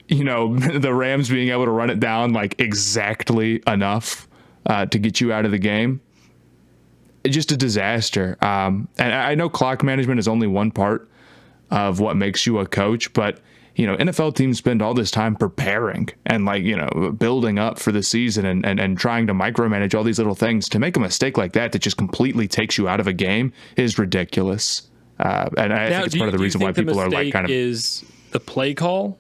you know, the Rams being able to run it down like exactly enough to get you out of the game. It's just a disaster. And I know clock management is only one part of what makes you a coach, but you know, NFL teams spend all this time preparing and like, you know, building up for the season and trying to micromanage all these little things. To make a mistake like that just completely takes you out of a game is ridiculous. And I think it's part of the reason why people are like kind of is the play call.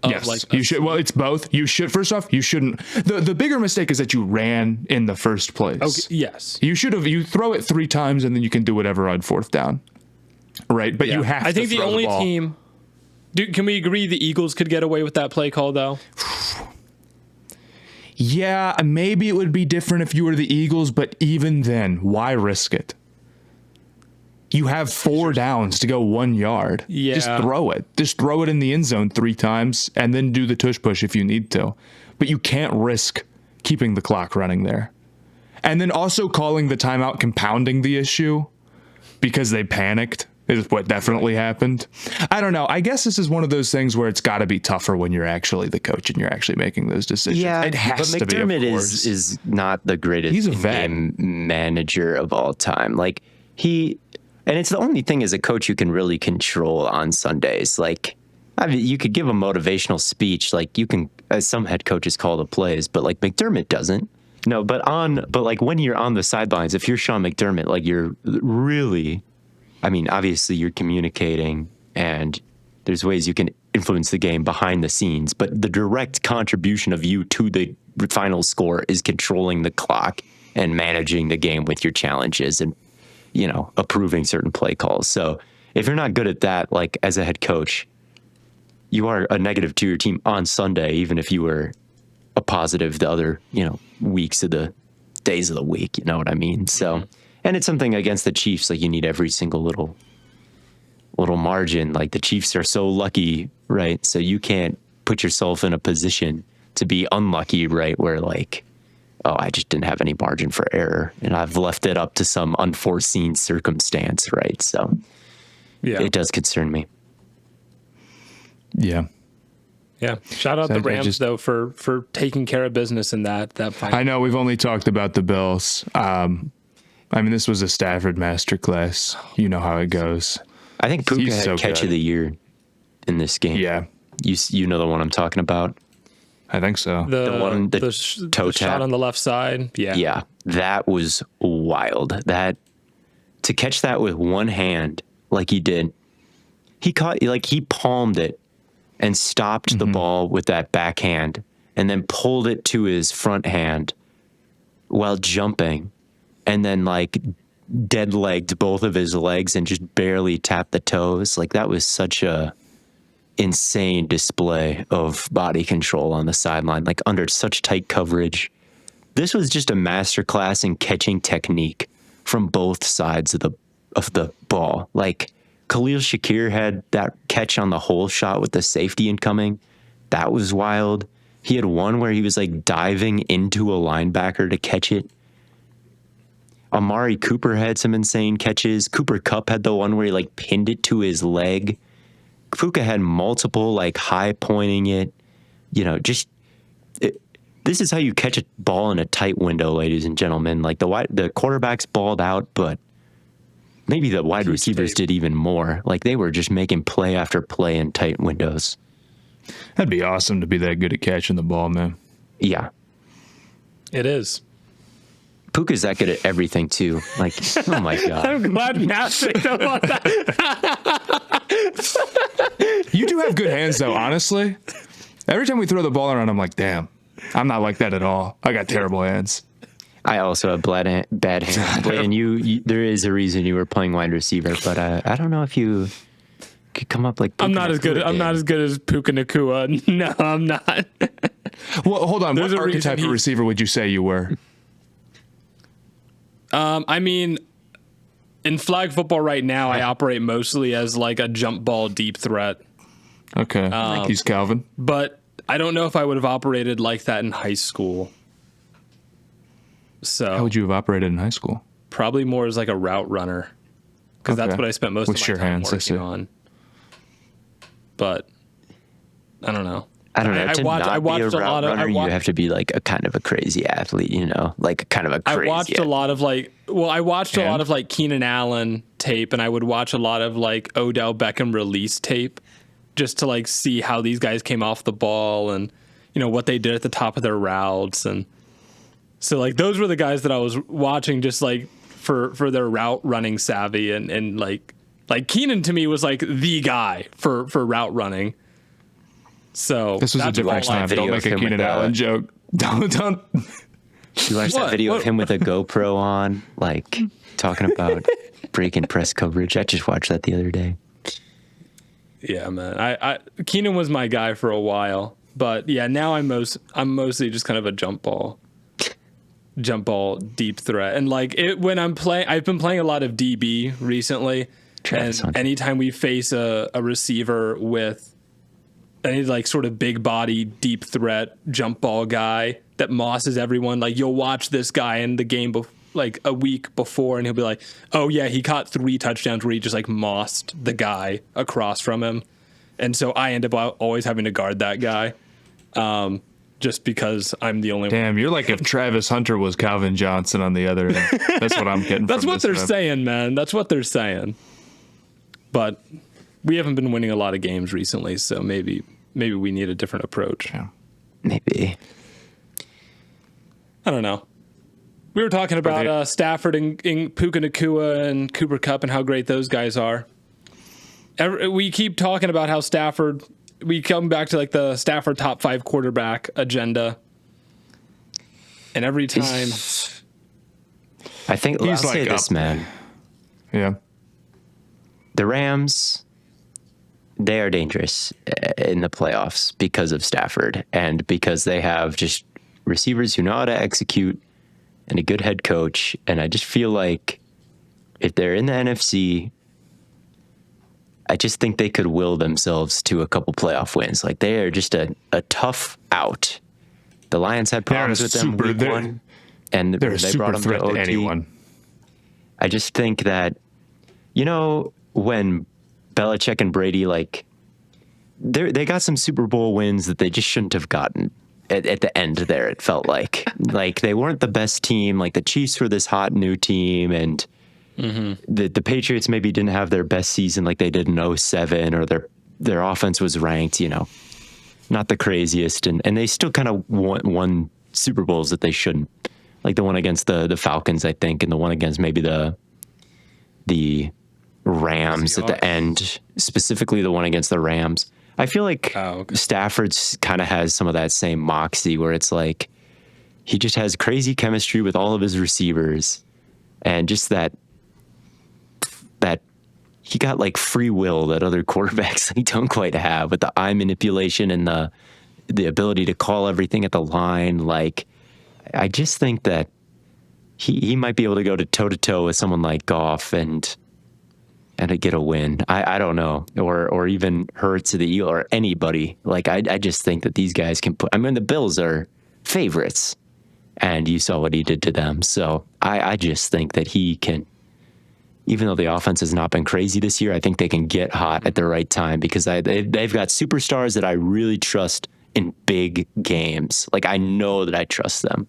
Yes, like you should. Well, it's both. You should. First off, you shouldn't. The bigger mistake is that you ran in the first place. Okay, yes, you should have. You throw it 3 times and then you can do whatever on 4th down. Right, but you have. I think to the only team. Can we agree the Eagles could get away with that play call, though? Yeah, maybe it would be different if you were the Eagles, but even then, why risk it? You have 4 downs to go 1 yard. Yeah. Just throw it. Just throw it in the end zone 3 times and then do the tush push if you need to. But you can't risk keeping the clock running there. And then also calling the timeout compounding the issue because they panicked. Is what definitely happened. I don't know. I guess this is one of those things where it's got to be tougher when you're actually the coach and you're actually making those decisions. Yeah, it has to be. Of McDermott course. is not the greatest He's a game manager of all time. Like And it's the only thing as a coach you can really control on Sundays. Like, I mean, you could give a motivational speech, like you can, as some head coaches call the plays, but like McDermott doesn't. No, but like when you're on the sidelines, if you're Sean McDermott, like you're really, I mean, obviously you're communicating and there's ways you can influence the game behind the scenes, but the direct contribution of you to the final score is controlling the clock and managing the game with your challenges and, you know, approving certain play calls. So if you're not good at that, like as a head coach, you are a negative to your team on Sunday, even if you were a positive the other, you know, weeks of the days of the week, you know what I mean? So, and it's something against the Chiefs, like you need every single little margin. Like the Chiefs are so lucky, right? So you can't put yourself in a position to be unlucky, right? Where like, oh, I just didn't have any margin for error and I've left it up to some unforeseen circumstance, right? So yeah, it does concern me. Yeah. Yeah. Shout out the Rams though for taking care of business in that fight. I know we've only talked about the Bills. I mean, this was a Stafford masterclass. You know how it goes. I think Puka had catch of the year in this game. Yeah. You know the one I'm talking about? I think so. The one, the toe the shot on the left side. Yeah. Yeah. That was wild. That to catch that with one hand like he did, he palmed it and stopped the ball with that backhand and then pulled it to his front hand while jumping and then like dead legged both of his legs and just barely tapped the toes. Like that was such a insane display of body control on the sideline, like under such tight coverage. This was just a masterclass in catching technique from both sides of the ball. Like Khalil Shakir had that catch on the hole shot with the safety incoming. That was wild. He had one where he was like diving into a linebacker to catch it. Amari Cooper had some insane catches. Cooper Kupp had the one where he like pinned it to his leg. Puka had multiple like high pointing it. You know, this is how you catch a ball in a tight window, ladies and gentlemen. Like the quarterbacks balled out, but maybe the wide receivers did even more. Like they were just making play after play in tight windows. That'd be awesome to be that good at catching the ball, man. Yeah. It is. Puka's that good at everything too. Like, oh my God. I'm glad Matt picked up on that. You do have good hands though, honestly. Every time we throw the ball around, I'm like, damn, I'm not like that at all. I got terrible hands. I also have bad hands. And you, there is a reason you were playing wide receiver, but I don't know if you could come up like Puka I'm not as good as Puka Nacua. No, I'm not. Well, hold on. What archetype of receiver would you say you were? I mean, in flag football right now, I operate mostly as like a jump ball deep threat. Okay. He's Calvin. But I don't know if I would have operated like that in high school. So how would you have operated in high school? Probably more as like a route runner, because that's what I spent most of my time working on. But I don't know. I don't know. I watched a lot of. You have to be like a kind of a crazy athlete, you know, like kind of a crazy. I watched a lot of like. Well, I watched a lot of like Keenan Allen tape, and I would watch a lot of like Odell Beckham release tape, just to like see how these guys came off the ball and you know what they did at the top of their routes, and so like those were the guys that I was watching just like for their route running savvy and like Keenan to me was like the guy for route running. So this was a different time. Don't make a Keenan Allen joke. Don't. You watched that video of him with a GoPro on, like talking about breaking press coverage. I just watched that the other day. Yeah, man. I Keenan was my guy for a while, but yeah, now I'm mostly just kind of a jump ball deep threat, and like when I've been playing a lot of DB recently, and anytime we face a receiver with any like sort of big body, deep threat, jump ball guy that mosses everyone. Like you'll watch this guy in the game like a week before and he'll be like, oh yeah, he caught 3 touchdowns where he just like mossed the guy across from him. And so I end up always having to guard that guy. just because I'm the only one. Damn, you're like if Travis Hunter was Calvin Johnson on the other end. That's what I'm getting. That's from what this they're saying, man. That's what they're saying. But we haven't been winning a lot of games recently, so maybe we need a different approach. Yeah. Maybe. I don't know. We were talking about Stafford and Puka Nacua and Cooper Kupp and how great those guys are. We keep talking about how Stafford. We come back to like the Stafford top 5 quarterback agenda, and every time I think I'll say this, man. Yeah. The Rams, they are dangerous in the playoffs because of Stafford and because they have just receivers who know how to execute and a good head coach. And I just feel like if they're in the NFC, I just think they could will themselves to a couple playoff wins. Like they are just a tough out. The Lions had problems with them week 1, and they brought them to OT. Anyone. I just think that, when Belichick and Brady, like, they got some Super Bowl wins that they just shouldn't have gotten at the end there, it felt like. Like, they weren't the best team. Like, the Chiefs were this hot new team, and the Patriots maybe didn't have their best season like they did in 07, or their offense was ranked, not the craziest. And they still kind of won Super Bowls that they shouldn't. Like the one against the Falcons, I think, and the one against maybe the Rams at the end, specifically the one against the Rams. I feel like Stafford's kind of has some of that same moxie where it's like he just has crazy chemistry with all of his receivers, and just that he got like free will that other quarterbacks don't quite have, with the eye manipulation and the ability to call everything at the line. Like, I just think that he might be able to go to toe-to-toe with someone like Goff and get a win. I don't know. Or even Hurts or the Eagles or anybody. Like, I just think that these guys can the Bills are favorites, and you saw what he did to them. So I just think that he can, even though the offense has not been crazy this year, I think they can get hot at the right time, because they've got superstars that I really trust in big games. Like, I know that I trust them.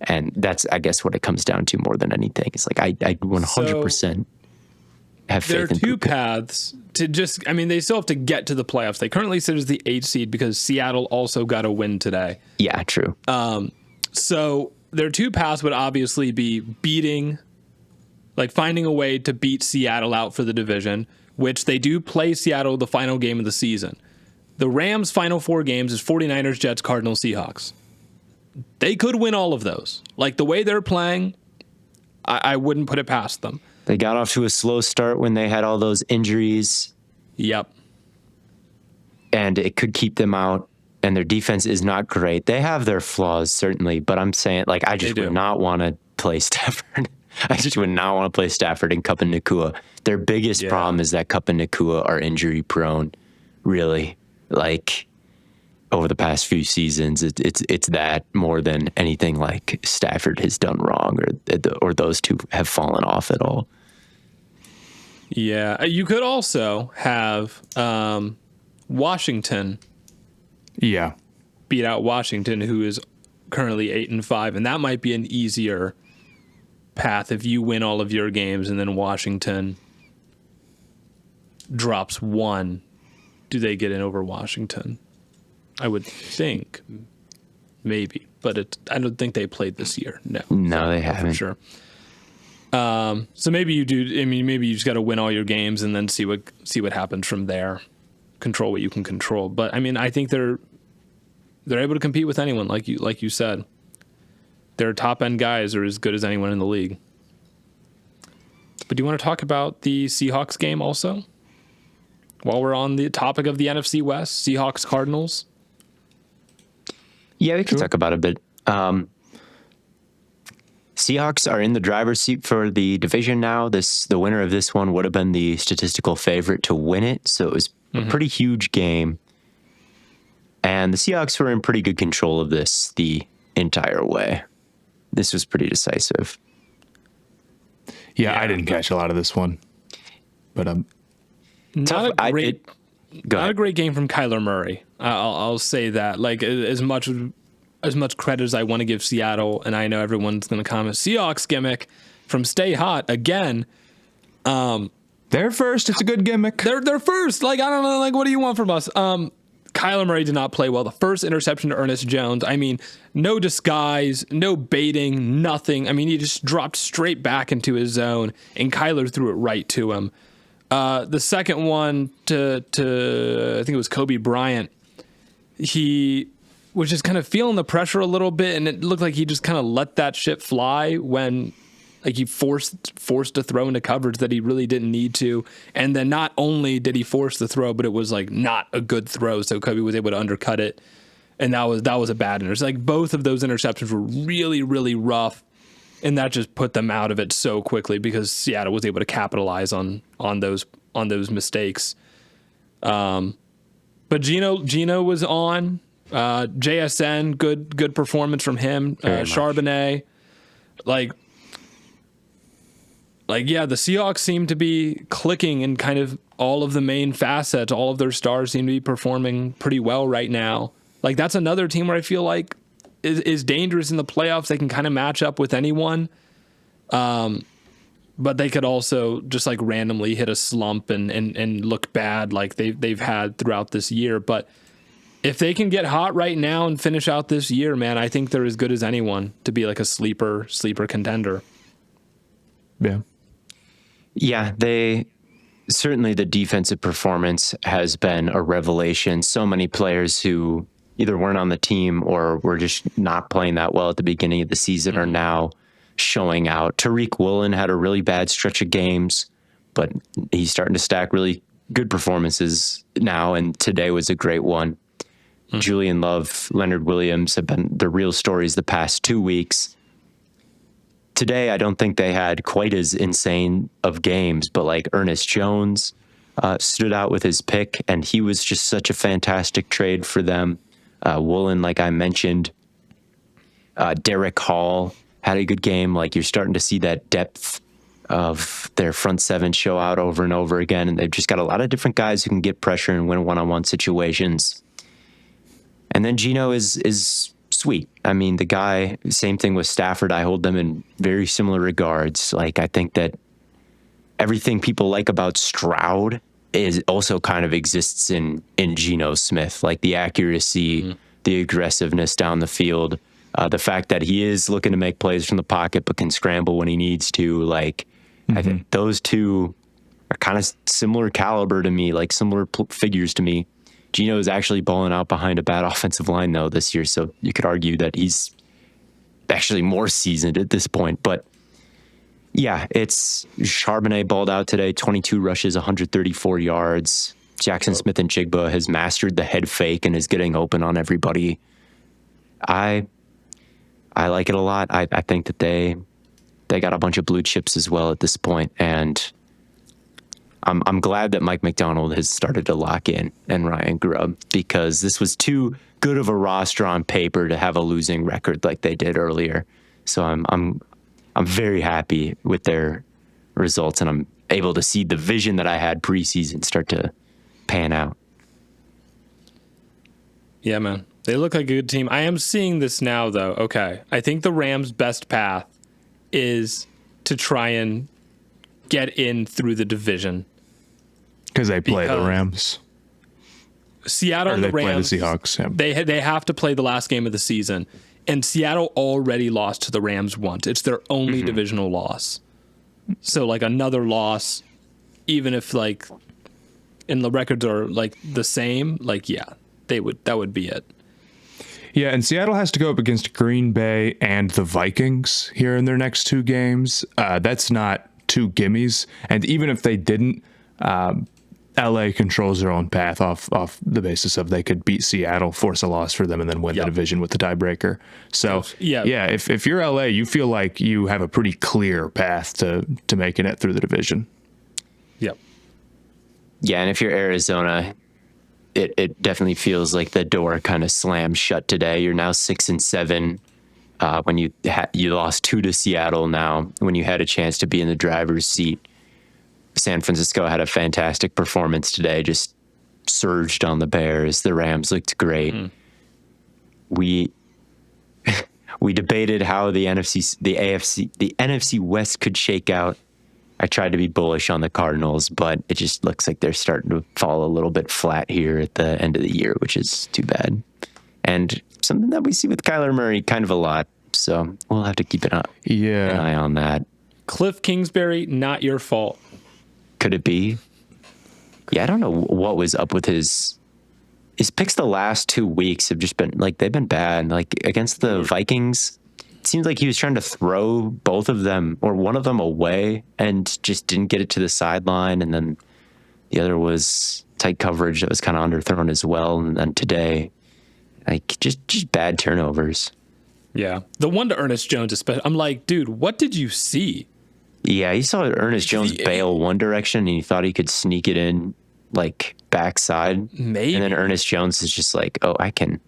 And that's, I guess, what it comes down to more than anything. It's like I 100% have faith in There are two Puka. paths to they still have to get to the playoffs. They currently sit as the 8th seed because Seattle also got a win today. Yeah, true. So their two paths would obviously be finding a way to beat Seattle out for the division, which they do play Seattle the final game of the season. The Rams' final 4 games is 49ers, Jets, Cardinals, Seahawks. They could win all of those. Like, the way they're playing, I wouldn't put it past them. They got off to a slow start when they had all those injuries. Yep. And it could keep them out. And their defense is not great. They have their flaws, certainly. But I'm saying, like, I just would not want to play Stafford. I just would not want to play Stafford and Kupp and Nacua. Their biggest problem is that Kupp and Nacua are injury prone, really. Like, over the past few seasons, it's that more than anything like Stafford has done wrong, or those two have fallen off at all. Yeah, you could also have Washington. Yeah, beat out Washington, who is currently 8-5, and that might be an easier path if you win all of your games and then Washington drops 1. Do they get in over Washington? I would think maybe, but I don't think they played this year. No, they haven't. For sure. So maybe you do. I mean, maybe you just got to win all your games and then see what happens from there. Control what you can control. But I mean, I think they're able to compete with anyone, like you said. Their top end guys are as good as anyone in the league. But do you want to talk about the Seahawks game also? While we're on the topic of the NFC West, Seahawks Cardinals. Yeah, we can talk about it a bit. Seahawks are in the driver's seat for the division now. The winner of this one would have been the statistical favorite to win it, so it was a pretty huge game. And the Seahawks were in pretty good control of this the entire way. This was pretty decisive. Yeah, I didn't catch a lot of this one, but not a great game from Kyler Murray. I'll say that. Like, as much as as much credit as I want to give Seattle, and I know everyone's going to comment, Seahawks gimmick from Stay Hot again. They're first. It's a good gimmick. They're first. Like, I don't know. Like, what do you want from us? Kyler Murray did not play well. The first interception to Ernest Jones. I mean, no disguise, no baiting, nothing. I mean, he just dropped straight back into his zone, and Kyler threw it right to him. The second one to I think it was Kobe Bryant. He was just kind of feeling the pressure a little bit, and it looked like he just kind of let that shit fly when, like, he forced a throw into coverage that he really didn't need to. And then not only did he force the throw, but it was like not a good throw, so Kobe was able to undercut it. And that was a bad interception. Like, both of those interceptions were really, really rough, and that just put them out of it so quickly because Seattle was able to capitalize on those mistakes. But Gino was on. JSN, good performance from him. Charbonnet, like yeah, the Seahawks seem to be clicking in kind of all of the main facets. All of their stars seem to be performing pretty well right now. Like, that's another team where I feel like is dangerous in the playoffs. They can kind of match up with anyone. But they could also just like randomly hit a slump and look bad like they've had throughout this year. But if they can get hot right now and finish out this year, man, I think they're as good as anyone to be like a sleeper contender. Yeah. Yeah, certainly the defensive performance has been a revelation. So many players who either weren't on the team or were just not playing that well at the beginning of the season are now showing out. Tariq Woolen had a really bad stretch of games, but he's starting to stack really good performances now, and today was a great one. Julian Love, Leonard Williams have been the real stories the past 2 weeks. Today, I don't think they had quite as insane of games, but like Ernest Jones stood out with his pick, and he was just such a fantastic trade for them. Woolen, like I mentioned, Derek Hall had a good game. Like, you're starting to see that depth of their front seven show out over and over again, and they've just got a lot of different guys who can get pressure and win one-on-one situations. And then Gino is sweet. I mean, the guy, same thing with Stafford. I hold them in very similar regards. Like, I think that everything people like about Stroud is also kind of exists in Geno Smith, like the accuracy, the aggressiveness down the field, the fact that he is looking to make plays from the pocket but can scramble when he needs to. Like, I think those two are kind of similar caliber to me, like similar figures to me. Geno is actually balling out behind a bad offensive line, though, this year, so you could argue that he's actually more seasoned at this point. But yeah, it's Charbonnet balled out today, 22 rushes, 134 yards. Jackson Smith and Jigba has mastered the head fake and is getting open on everybody. I like it a lot. I think that they got a bunch of blue chips as well at this point, and I'm glad that Mike McDonald has started to lock in and Ryan Grubb, because this was too good of a roster on paper to have a losing record like they did earlier. So I'm very happy with their results, and I'm able to see the vision that I had preseason start to pan out. Yeah, man. They look like a good team. I am seeing this now, though. Okay. I think the Rams' best path is to try and get in through the division. Because they play the Rams. Seattle and the Rams. Play the Seahawks. Yeah. They have to play the last game of the season. And Seattle already lost to the Rams once. It's their only divisional loss. So, like, another loss, even if, like, and the records are, like, the same, like, yeah, that would be it. Yeah, and Seattle has to go up against Green Bay and the Vikings here in their next two games. That's not two gimmies. And even if they didn't, LA controls their own path off the basis of they could beat Seattle, force a loss for them, and then win the division with the tiebreaker. So, if you're LA, you feel like you have a pretty clear path to making it through the division. Yep. Yeah, and if you're Arizona, it definitely feels like the door kind of slammed shut today. You're now 6-7. When you lost 2 to Seattle now, when you had a chance to be in the driver's seat. San Francisco had a fantastic performance today, just surged on the Bears. The Rams looked great. We debated how the NFC West could shake out. I tried to be bullish on the Cardinals, but it just looks like they're starting to fall a little bit flat here at the end of the year, which is too bad. And something that we see with Kyler Murray kind of a lot. So we'll have to keep an eye on that. Cliff Kingsbury, not your fault. Could it be? Yeah, I don't know what was up with his picks the last 2 weeks have just been like, they've been bad. Like against the Vikings, it seems like he was trying to throw both of them or one of them away and just didn't get it to the sideline. And then the other was tight coverage that was kind of underthrown as well. And then today, like just bad turnovers. Yeah. The one to Ernest Jones, especially. I'm like, dude, what did you see? Yeah, he saw Ernest Jones bail one direction and he thought he could sneak it in like backside. Maybe. And then Ernest Jones is just like, oh, I can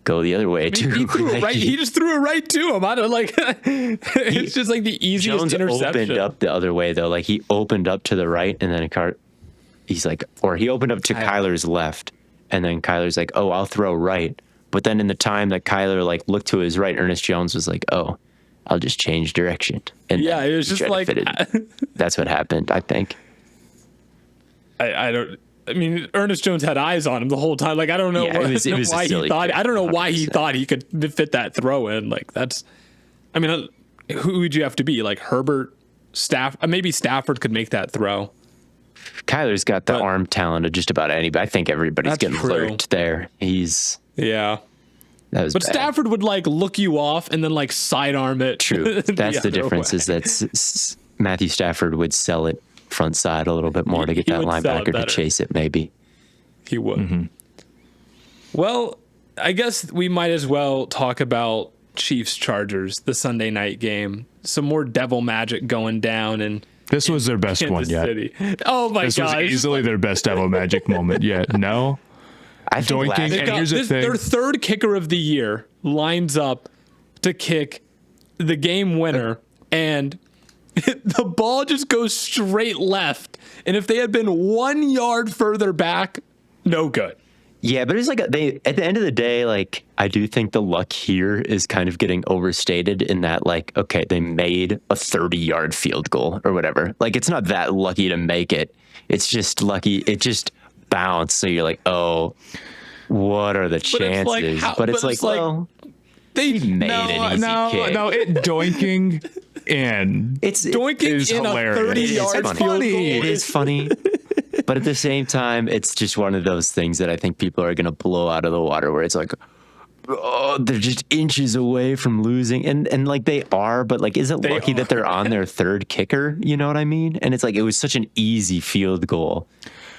go the other way too. He threw it right. He just threw it right to him. I don't like. It's just like the easiest Jones interception. Opened up the other way though. Like he opened up to the right, and then he opened up to Kyler's left, and then Kyler's like, oh, I'll throw right. But then in the time that Kyler like looked to his right, Ernest Jones was like, oh, I'll just change direction. And yeah, it was just like that's what happened, I think. I mean, Ernest Jones had eyes on him the whole time. Like, I don't know it was why he thought. I don't know why he thought he could fit that throw in. Like, that's. I mean, who would you have to be? Like Herbert, maybe Stafford could make that throw. Kyler's got the arm talent of just about anybody. I think everybody's getting lurked there. Yeah. But bad. Stafford would like look you off and then like sidearm it. True. That's the difference is that Matthew Stafford would sell it front side a little bit more to get that linebacker to chase it, maybe. He would. Well, I guess we might as well talk about Chiefs Chargers, the Sunday night game. Some more devil magic going down, and this was their best one yet. City. Oh my god! This was easily their best devil magic moment yet. No, I think doinking. And here's the thing: their third kicker of the year lines up to kick the game winner, and the ball just goes straight left. And if they had been 1 yard further back, no good. Yeah, but it's like at the end of the day, like I do think the luck here is kind of getting overstated in that, like, okay, they made a 30-yard field goal or whatever. Like, it's not that lucky to make it. It's just lucky. It just bounced. So you're like, oh, what are the chances? But it's like, well, they made an easy kick. No, doinking in. It's doinking in hilarious. A 30-yard field goal. It is funny. But at the same time, it's just one of those things that I think people are going to blow out of the water where it's like, oh, they're just inches away from losing. And like they are, but like, is it lucky that they're on their third kicker? You know what I mean? And it's like, it was such an easy field goal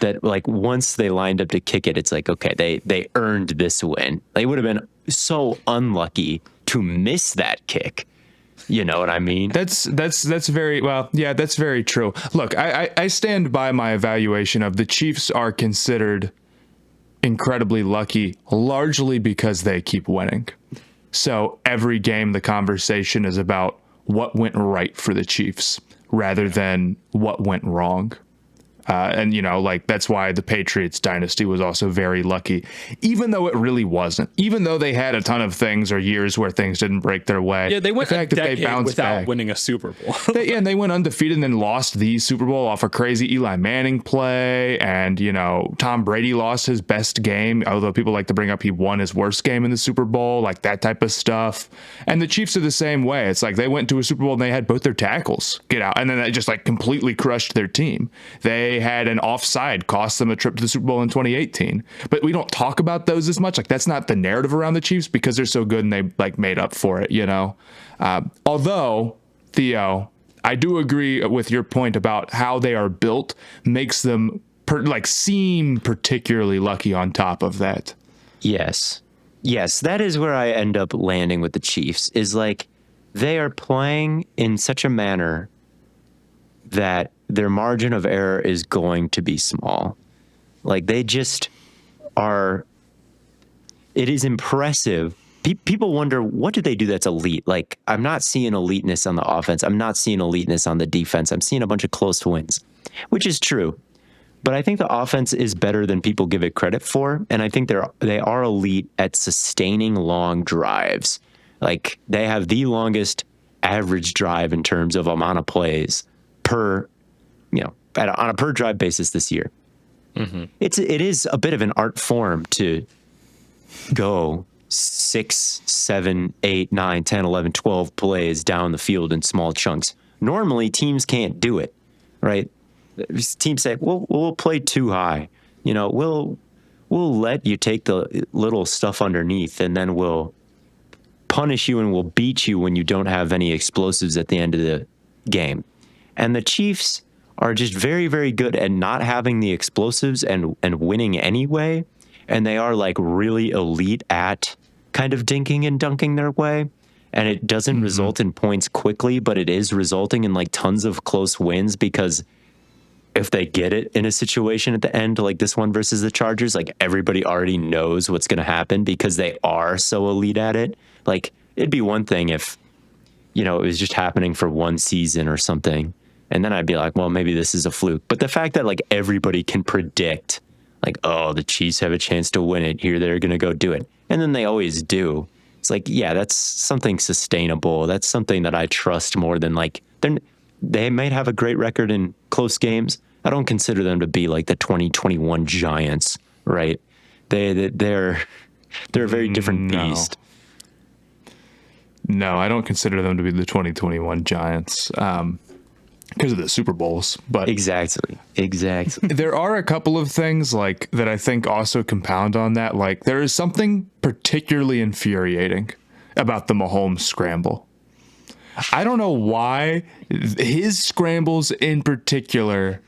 that like once they lined up to kick it, it's like, okay, they earned this win. They would have been so unlucky to miss that kick. You know what I mean? That's very well. Yeah, that's very true. Look, I stand by my evaluation of the Chiefs are considered incredibly lucky, largely because they keep winning. So every game, the conversation is about what went right for the Chiefs rather than what went wrong. And, you know, like that's why the Patriots dynasty was also very lucky, even though it really wasn't, even though they had a ton of things or years where things didn't break their way. Yeah, they went a decade without winning a Super Bowl. And they went undefeated and then lost the Super Bowl off a crazy Eli Manning play. And, you know, Tom Brady lost his best game, although people like to bring up he won his worst game in the Super Bowl, like that type of stuff. And the Chiefs are the same way. It's like they went to a Super Bowl and they had both their tackles get out. And then that just like completely crushed their team. They had an offside cost them a trip to the Super Bowl in 2018. But we don't talk about those as much. Like that's not the narrative around the Chiefs because they're so good and they like made up for it, you know? Although, Theo, I do agree with your point about how they are built makes them seem particularly lucky on top of that. Yes, that is where I end up landing with the Chiefs is like they are playing in such a manner that their margin of error is going to be small. Like they just are. It is impressive. People wonder, what do they do that's elite? Like, I'm not seeing eliteness on the offense. I'm not seeing eliteness on the defense. I'm seeing a bunch of close wins, which is true. But I think the offense is better than people give it credit for. And I think they are elite at sustaining long drives Like, they have the longest average drive in terms of amount of plays per, on a per drive basis this year. Mm-hmm. It is a bit of an art form to go 6, 7, 8, 9, 10, 11, 12 plays down the field in small chunks. Normally, teams can't do it, right? Teams say, we'll play too high. We'll let you take the little stuff underneath, and then we'll punish you and we'll beat you when you don't have any explosives at the end of the game. And the Chiefs are just very, very good at not having the explosives and winning anyway. And they are like really elite at kind of dinking and dunking their way. And it doesn't result in points quickly, but it is resulting in like tons of close wins, because if they get it in a situation at the end, like this one versus the Chargers, like everybody already knows what's going to happen because they are so elite at it. Like, it'd be one thing if, it was just happening for one season or something. And then I'd be like, well, maybe this is a fluke. But the fact that like everybody can predict, like, oh, the Chiefs have a chance to win it here, they're going to go do it. And then they always do. It's like, yeah, that's something sustainable. That's something that I trust more than like, they might have a great record in close games. I don't consider them to be like the 2021 Giants, right? They're a very different beast. No, I don't consider them to be the 2021 Giants because of the Super Bowls. But exactly. There are a couple of things like that I think also compound on that. Like, there is something particularly infuriating about the Mahomes scramble. I don't know why his scrambles in particular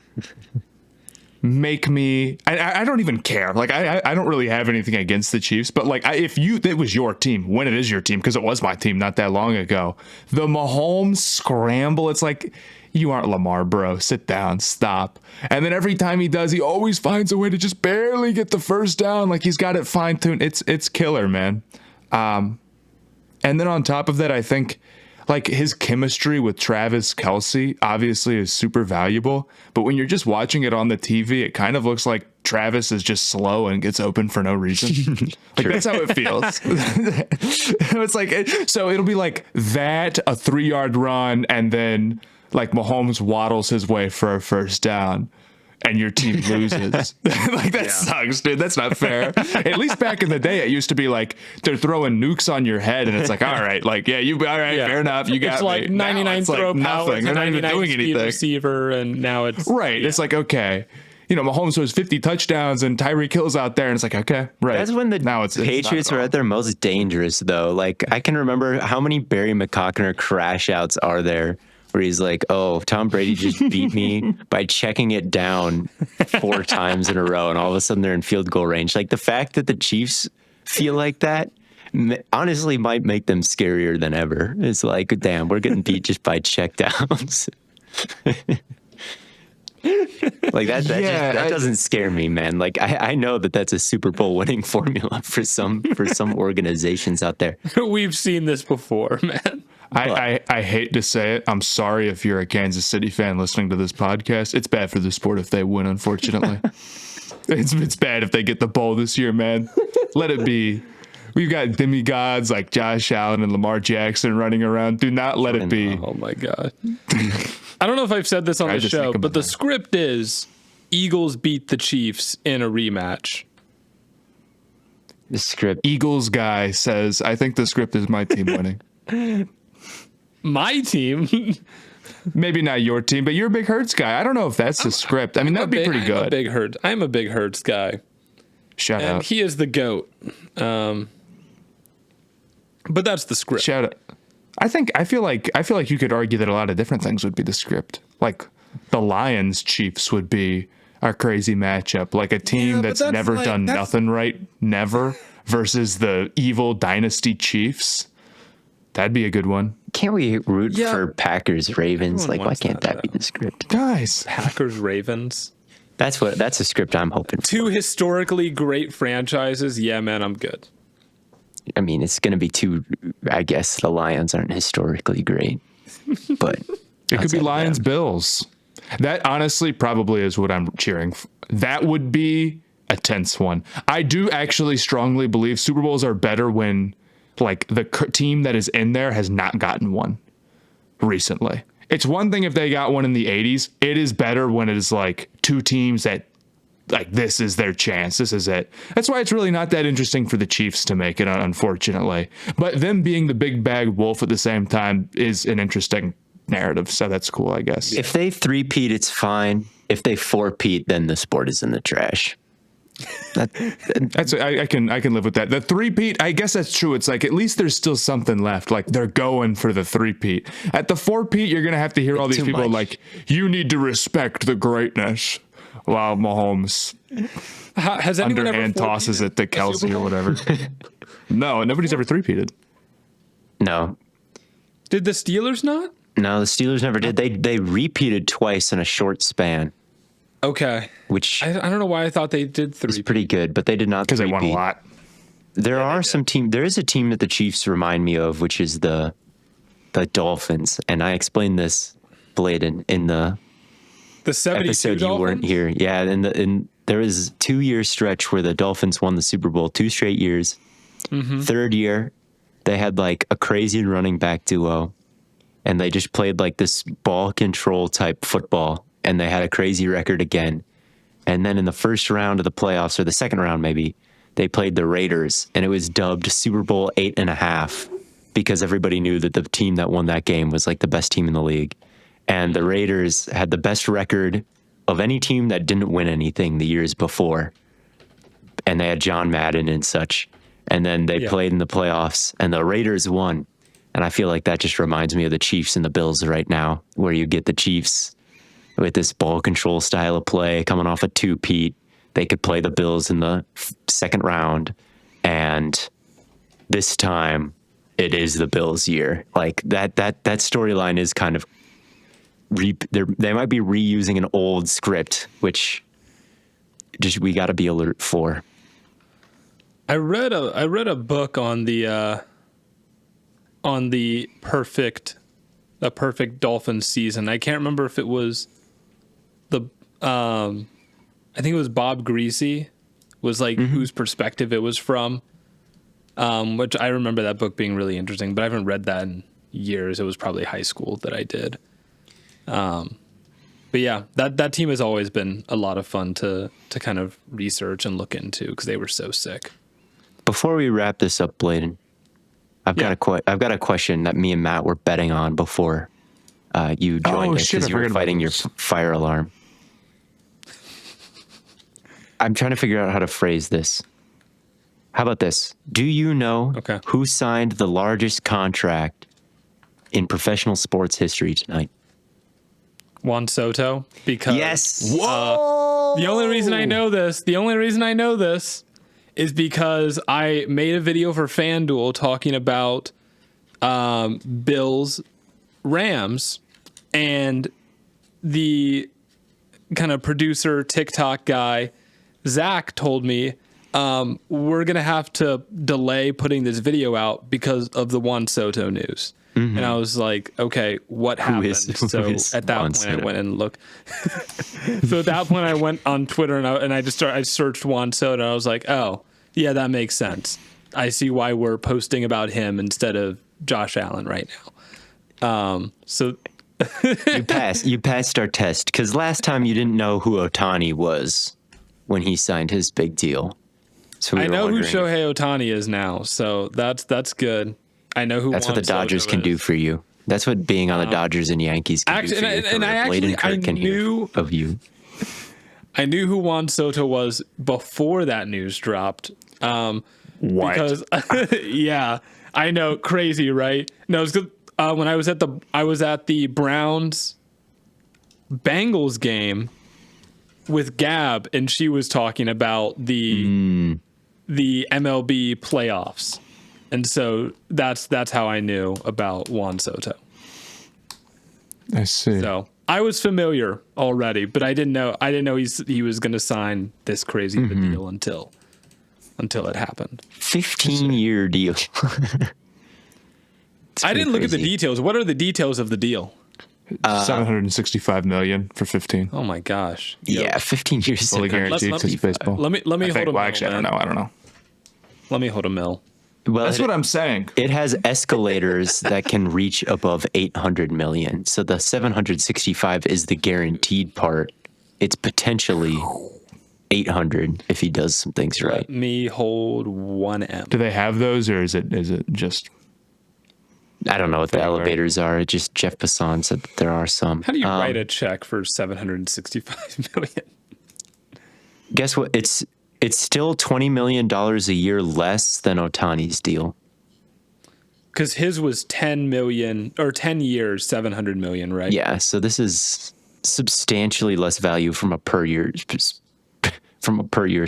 make me. I don't even care. Like, I don't really have anything against the Chiefs, but like, if it was your team, when it is your team, because it was my team not that long ago, the Mahomes scramble, it's like, you aren't Lamar, bro. Sit down, stop. And then every time he does, he always finds a way to just barely get the first down. Like, he's got it fine tuned. It's killer, man. And then on top of that, I think like his chemistry with Travis Kelce obviously is super valuable. But when you're just watching it on the TV, it kind of looks like Travis is just slow and gets open for no reason. Like, that's how it feels. It's like, so it'll be like that, a 3-yard run, and then like Mahomes waddles his way for a first down, and your team loses. Like, that sucks, dude. That's not fair. At least back in the day, it used to be like they're throwing nukes on your head, and it's like, all right, like, yeah, all right, fair enough, you got it's like me. 99 throw like power, nothing. They're not even doing anything. Receiver, and now it's right. It's like, okay, Mahomes throws 50 touchdowns, and Tyreek Hill's out there, and it's like, okay, right. That's when the Patriots were at their most dangerous, though. Like, I can remember how many Barry McCockner crash outs are there, where he's like, oh, Tom Brady just beat me by checking it down 4 times in a row, and all of a sudden they're in field goal range. Like, the fact that the Chiefs feel like that honestly might make them scarier than ever. It's like, damn, we're getting beat just by checkdowns. Like, that doesn't scare me, man. Like, I know that that's a Super Bowl winning formula for some organizations out there. We've seen this before, man. I hate to say it. I'm sorry if you're a Kansas City fan listening to this podcast. It's bad for the sport if they win, unfortunately. It's bad if they get the bowl this year, man. Let it be. We've got demigods like Josh Allen and Lamar Jackson running around. Do not let it be. Oh, my God. I don't know if I've said this on the show, but the script is Eagles beat the Chiefs in a rematch. The script. Eagles guy says, I think the script is my team winning. My team? Maybe not your team, but you're a big Hurts guy. I don't know if that's the script. I mean, that'd be pretty good. I'm a big Hurts guy. Shout out. He is the GOAT. But that's the script. Shout out. I feel like you could argue that a lot of different things would be the script. Like, the Lions Chiefs would be our crazy matchup. Like, a team that's never done nothing right, never, versus the evil Dynasty Chiefs. That'd be a good one. Can't we root for Packers Ravens? Like, why can't that be the script? Guys, Packers Ravens. That's a script I'm hoping for. 2 historically great franchises. Yeah, man, I'm good. I mean, it's going to be 2. I guess the Lions aren't historically great, but it could be Lions Bills. That honestly probably is what I'm cheering for. That would be a tense one. I do actually strongly believe Super Bowls are better when like the team that is in there has not gotten one recently. It's one thing if they got one in the 80s. It is better when it is like two teams that like this is their chance. This is it. That's why it's really not that interesting for the Chiefs to make it, unfortunately. But them being the big bag wolf at the same time is an interesting narrative. So that's cool, I guess. If they three-peat, it's fine. If they four-peat, then the sport is in the trash. That's I can live with that. The three-peat, I guess that's true. It's like at least there's still something left. Like they're going for the three-peat. At the four-peat, you're gonna have to hear all these people like, you need to respect the greatness. While Mahomes has anyone underhand tosses it to Kelsey or whatever. No, nobody's ever three-peated. No. Did the Steelers not? No, the Steelers never did. They repeated twice in a short span. Okay. Which I don't know why I thought they did three. It's pretty good, but they did not. Because they won a lot. There is a team that the Chiefs remind me of, which is the Dolphins, and I explained this, Blaiden, in the 72 episode Dolphins? you weren't here. Yeah, and there was a 2-year stretch where the Dolphins won the Super Bowl 2 straight years. Mm-hmm. Third year, they had like a crazy running back duo, and they just played like this ball control type football, and they had a crazy record again. And then in the first round of the playoffs, or the second round maybe, they played the Raiders, and it was dubbed Super Bowl 8.5 because everybody knew that the team that won that game was like the best team in the league. And the Raiders had the best record of any team that didn't win anything the years before. And they had John Madden and such. And then they played in the playoffs, and the Raiders won. And I feel like that just reminds me of the Chiefs and the Bills right now, where you get the Chiefs with this ball control style of play coming off a two-peat. They could play the Bills in the second round. And this time, it is the Bills' year. Like that storyline is kind of they might be reusing an old script, which just we got to be alert for. I read a book on the perfect Dolphins season. I can't remember if it was I think it was Bob Greasy was like whose perspective it was from. Which I remember that book being really interesting, but I haven't read that in years. It was probably high school that I did. But yeah, that team has always been a lot of fun to kind of research and look into because they were so sick. Before we wrap this up, Blaiden, I've got a question that me and Matt were betting on before you joined us because you were fighting your fire alarm. I'm trying to figure out how to phrase this. How about this? Do you know who signed the largest contract in professional sports history tonight? Juan Soto, because yes. The only reason I know this is because I made a video for FanDuel talking about Bills Rams, and the kind of producer TikTok guy Zach told me we're gonna have to delay putting this video out because of the Juan Soto news. Mm-hmm. And I was like, okay, what happened? So at that point, I went and looked. So at that point, I went on Twitter and I searched Juan Soto. And I was like, oh, yeah, that makes sense. I see why we're posting about him instead of Josh Allen right now. So you passed our test because last time you didn't know who Ohtani was when he signed his big deal. So I know who Shohei Ohtani is now, so that's good. I know who. That's what the Dodgers can do for you. That's what being on the Dodgers and Yankees can do for you. And I knew of you. I knew who Juan Soto was before that news dropped. What? Because yeah, I know, crazy, right? No, it's when I was at the Browns Bengals game with Gab, and she was talking about the MLB playoffs. And so that's how I knew about Juan Soto. I see. So I was familiar already, but I didn't know he was going to sign this crazy of a deal until it happened. 15-year deal. I didn't look at the details. What are the details of the deal? $765 million for 15. Oh my gosh! Yeah, 15 years. Fully guaranteed because baseball. Let me hold a mill. Actually, I don't know. Let me hold a mill. Well, That's what I'm saying. It has escalators that can reach above 800 million. So the 765 is the guaranteed part. It's potentially 800 if he does some things right. Let me hold 1M. Do they have those, or is it just? I don't know what the elevators are. Just Jeff Passan said that there are some. How do you write a check for 765 million? Guess what? It's still $20 million a year less than Ohtani's deal. Because his was 10 million or 10 years, 700 million, right? Yeah. So this is substantially less value from a per year's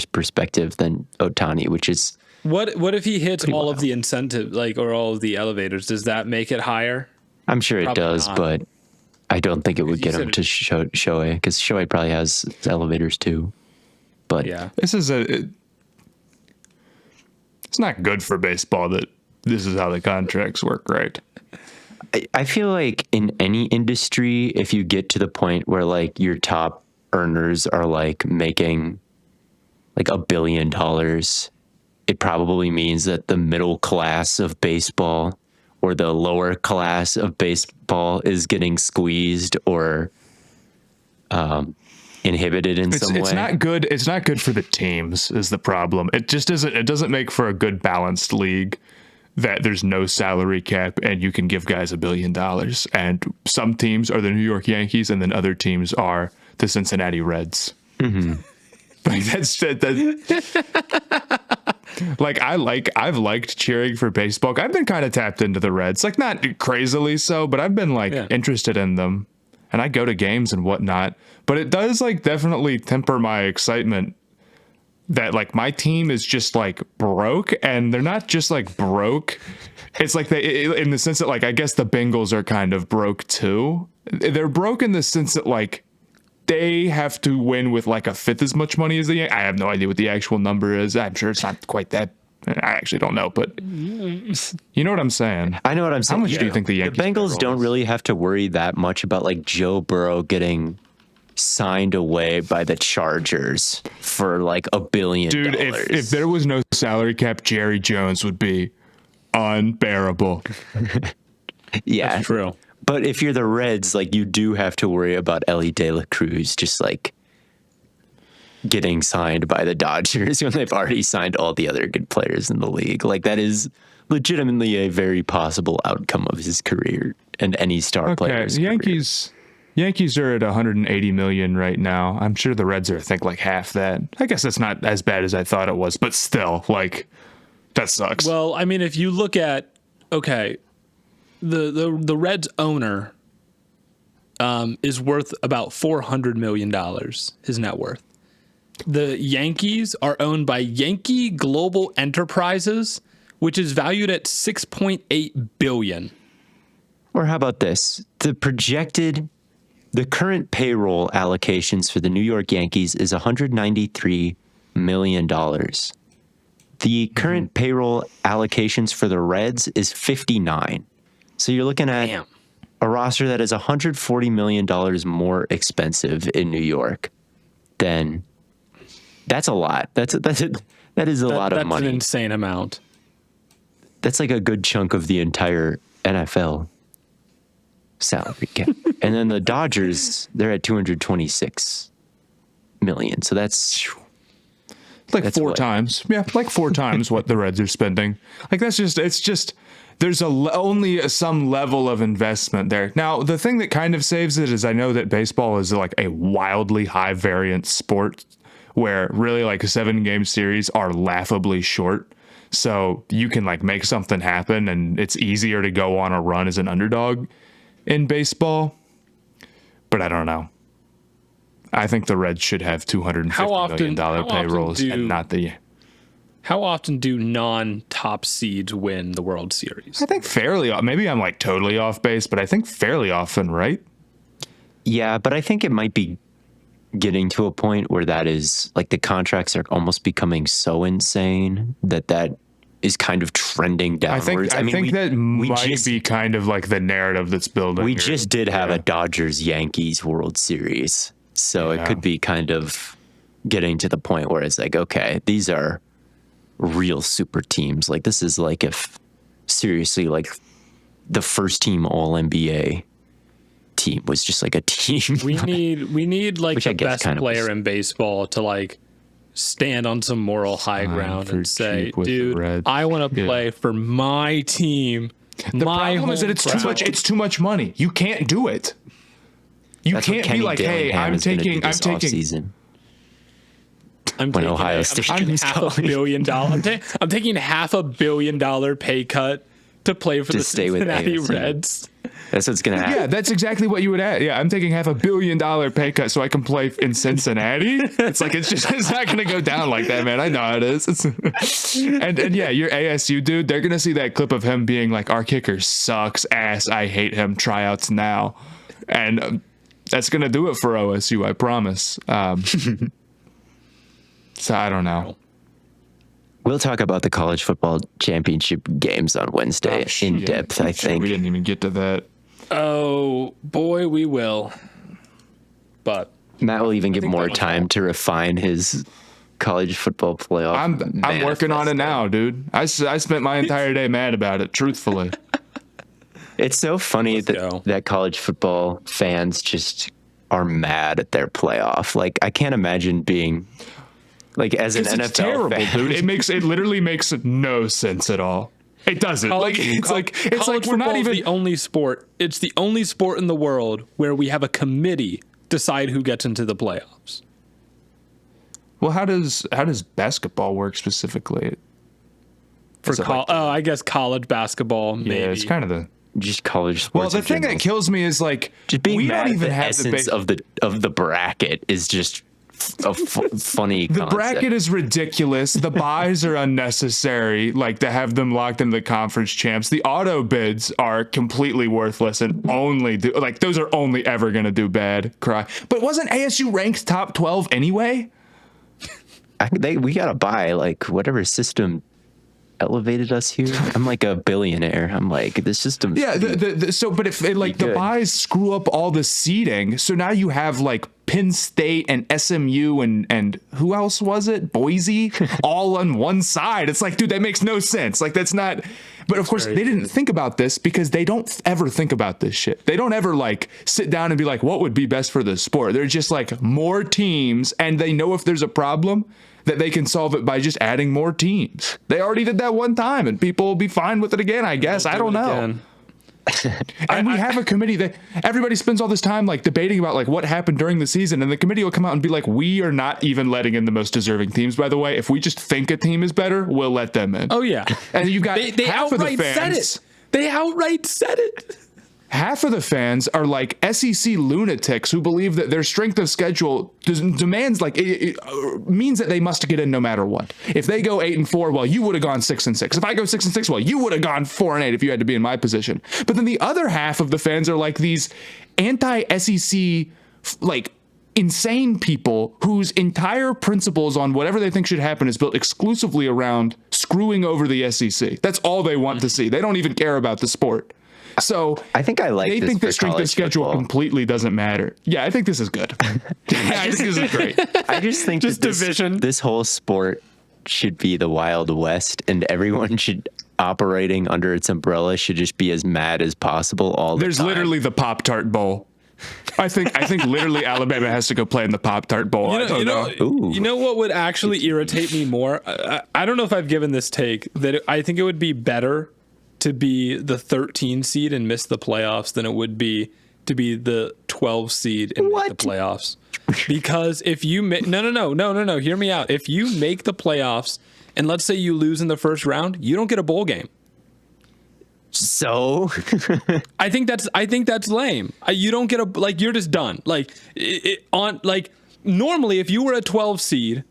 perspective than Ohtani, which is. What if he hits all wild. of the incentive, or all of the elevators? Does that make it higher? I'm sure it Probably does, not. but I don't think it would You get said him it- to Shohei, because Shohei probably has elevators too. But Yeah. This is it's not good for baseball that this is how the contracts work, right? I feel like in any industry, if you get to the point where like your top earners are like making like $1 billion, it probably means that the middle class of baseball or the lower class of baseball is getting squeezed or inhibited in some way. It's not good. It's not good for the teams is the problem. It just isn't. It doesn't make for a good balanced league that there's no salary cap and you can give guys $1 billion. And some teams are the New York Yankees, and then other teams are the Cincinnati Reds. Mm-hmm. Like I've liked cheering for baseball. I've been kind of tapped into the Reds, like not crazily so, but I've been like interested in them, and I go to games and whatnot. But it does like definitely temper my excitement that like my team is just like broke, and they're not just like broke. It's like in the sense that like I guess the Bengals are kind of broke too. They're broke in the sense that like they have to win with like a fifth as much money as the Yankees. I have no idea what the actual number is. I'm sure it's not quite that. I actually don't know, but you know what I'm saying. I know what I'm saying. How much do you think the Yankees Bengals payroll don't is? really have to worry that much about like Joe Burrow getting signed away by the Chargers for like $1 billion. Dude, if there was no salary cap, Jerry Jones would be unbearable. Yeah, That's true. But if you're the Reds, like you do have to worry about Ellie De La Cruz just like getting signed by the Dodgers when they've already signed all the other good players in the league. Like that is legitimately a very possible outcome of his career and any star player's career. Yankees are at 180 million right now. I'm sure the Reds are, I think, like half that. I guess that's not as bad as I thought it was, but still, like, that sucks. Well, I mean, if you look at the Reds owner is worth about $400 million, his net worth. The Yankees are owned by Yankee Global Enterprises, which is valued at $6.8 billion. Or how about this? The current payroll allocations for the New York Yankees is $193 million. The current payroll allocations for the Reds is 59. So you're looking at a roster that is $140 million more expensive in New York than. That's a lot. That is a lot of money. That's an insane amount. That's like a good chunk of the entire NFL salary cap. And then the Dodgers, they're at 226 million. So that's like four times. Yeah, like four times what the Reds are spending. Like it's just there's only some level of investment there. Now, the thing that kind of saves it is I know that baseball is like a wildly high variance sport where really like 7-game series are laughably short. So you can like make something happen, and it's easier to go on a run as an underdog in baseball. But I don't know. I think the Reds should have $250 million payrolls and not the. How often do non-top seeds win the World Series? I think fairly. Maybe I'm like totally off base, but I think fairly often, right? Yeah, but I think it might be getting to a point where that is like the contracts are almost becoming so insane that is kind of trending downwards. I think that might be kind of like the narrative that's building. We just did have a Dodgers-Yankees World Series, so it could be kind of getting to the point where it's like, okay, these are real super teams. Like this is like if seriously like the first team All NBA team was just like a team. We need like Which the I guess best kind of player was. in baseball to like stand on some moral high ground for and say, cheap with the dude, Reds." I want to play for my team. The my problem is that home it's too crowd." much. It's too much money. You can't do it. You That's what can't Kenny be like, hey, Dillingham I'm is gonna do taking this offseason. I'm when taking Ohio I'm State taking is half going. $1 billion. I'm taking $500 million pay cut to play for To the stay with Cincinnati ASU. Reds. That's what's gonna happen. yeah, that's exactly what you would add. Yeah, I'm taking $500 million pay cut so I can play in Cincinnati. It's like it's not gonna go down like that, man. I know how it is. And yeah, your ASU dude, they're gonna see that clip of him being like, "Our kicker sucks ass. I hate him. Tryouts now," and that's gonna do it for OSU. I promise. So I don't know. We'll talk about the college football championship games on Wednesday in depth, I think. We didn't even get to that. Oh boy, we will. But Matt will even get think more that was time all. to refine his college football playoff. I'm working on it manifesto. now, dude. I spent my entire day mad about it, truthfully. It's so funny go. that college football fans just are mad at their playoff. Like I can't imagine being like as an It's NFL terrible, fan. dude. It literally makes no sense at all. It doesn't. It's like college we're not football is even. the only sport. It's the only sport in the world where we have a committee decide who gets into the playoffs. Well, how does basketball work specifically? For Is it like- I guess college basketball, maybe. Yeah, it's kind of the. Just college sports. Well, the in thing that general. kills me is like just being we mad don't at even the have essence the of the bracket is just a funny. The concept. bracket is ridiculous. The buys are unnecessary, like to have them locked into the conference champs. The auto bids are completely worthless and only do like those are only ever going to do bad. Cry. But wasn't ASU ranked top 12 anyway? We gotta buy like whatever system elevated us here. I'm like a billionaire. I'm like this system. Yeah. But if like the good. buys screw up all the seeding, so now you have like Penn State and SMU and who else was it? Boise, all on one side. It's like, dude, that makes no sense. Like that's not. But of course, they didn't think about this because they don't ever think about this shit. They don't ever like sit down and be like, what would be best for the sport? They're just like more teams, and they know if there's a problem that they can solve it by just adding more teams. They already did that one time, and people will be fine with it again, I guess. I don't know. Again. And we have a committee that everybody spends all this time like debating about like what happened during the season, and the committee will come out and be like, we are not even letting in the most deserving teams, by the way. If we just think a team is better, we'll let them in. Oh yeah. And you've got They half of the outright said fans. it. They outright said it. Half of the fans are like SEC lunatics who believe that their strength of schedule demands like it means that they must get in no matter what. If they go 8-4, well, you would have gone 6-6. If I go 6-6, well, you would have gone 4-8 if you had to be in my position. But then the other half of the fans are like these anti-SEC like insane people whose entire principles on whatever they think should happen is built exclusively around screwing over the SEC. That's all they want to see. They don't even care about the sport. So I think I like. they this think for that strength of college schedule football. completely doesn't matter. Yeah, I think this is good. I think this is great. I just think Just that this, division. this whole sport should be the Wild West, and everyone should operating under its umbrella should just be as mad as possible all the There's time. literally the Pop-Tart Bowl. I think literally Alabama has to go play in the Pop-Tart Bowl. I don't know. Ooh. You know what would actually irritate me more? I don't know if I've given this take that I think it would be better to be the 13 seed and miss the playoffs than it would be to be the 12 seed and make the playoffs. Because if you no, hear me out. If you make the playoffs and let's say you lose in the first round, you don't get a bowl game. So I think that's lame. You don't get a like. You're just done. Like normally, if you were a 12 seed,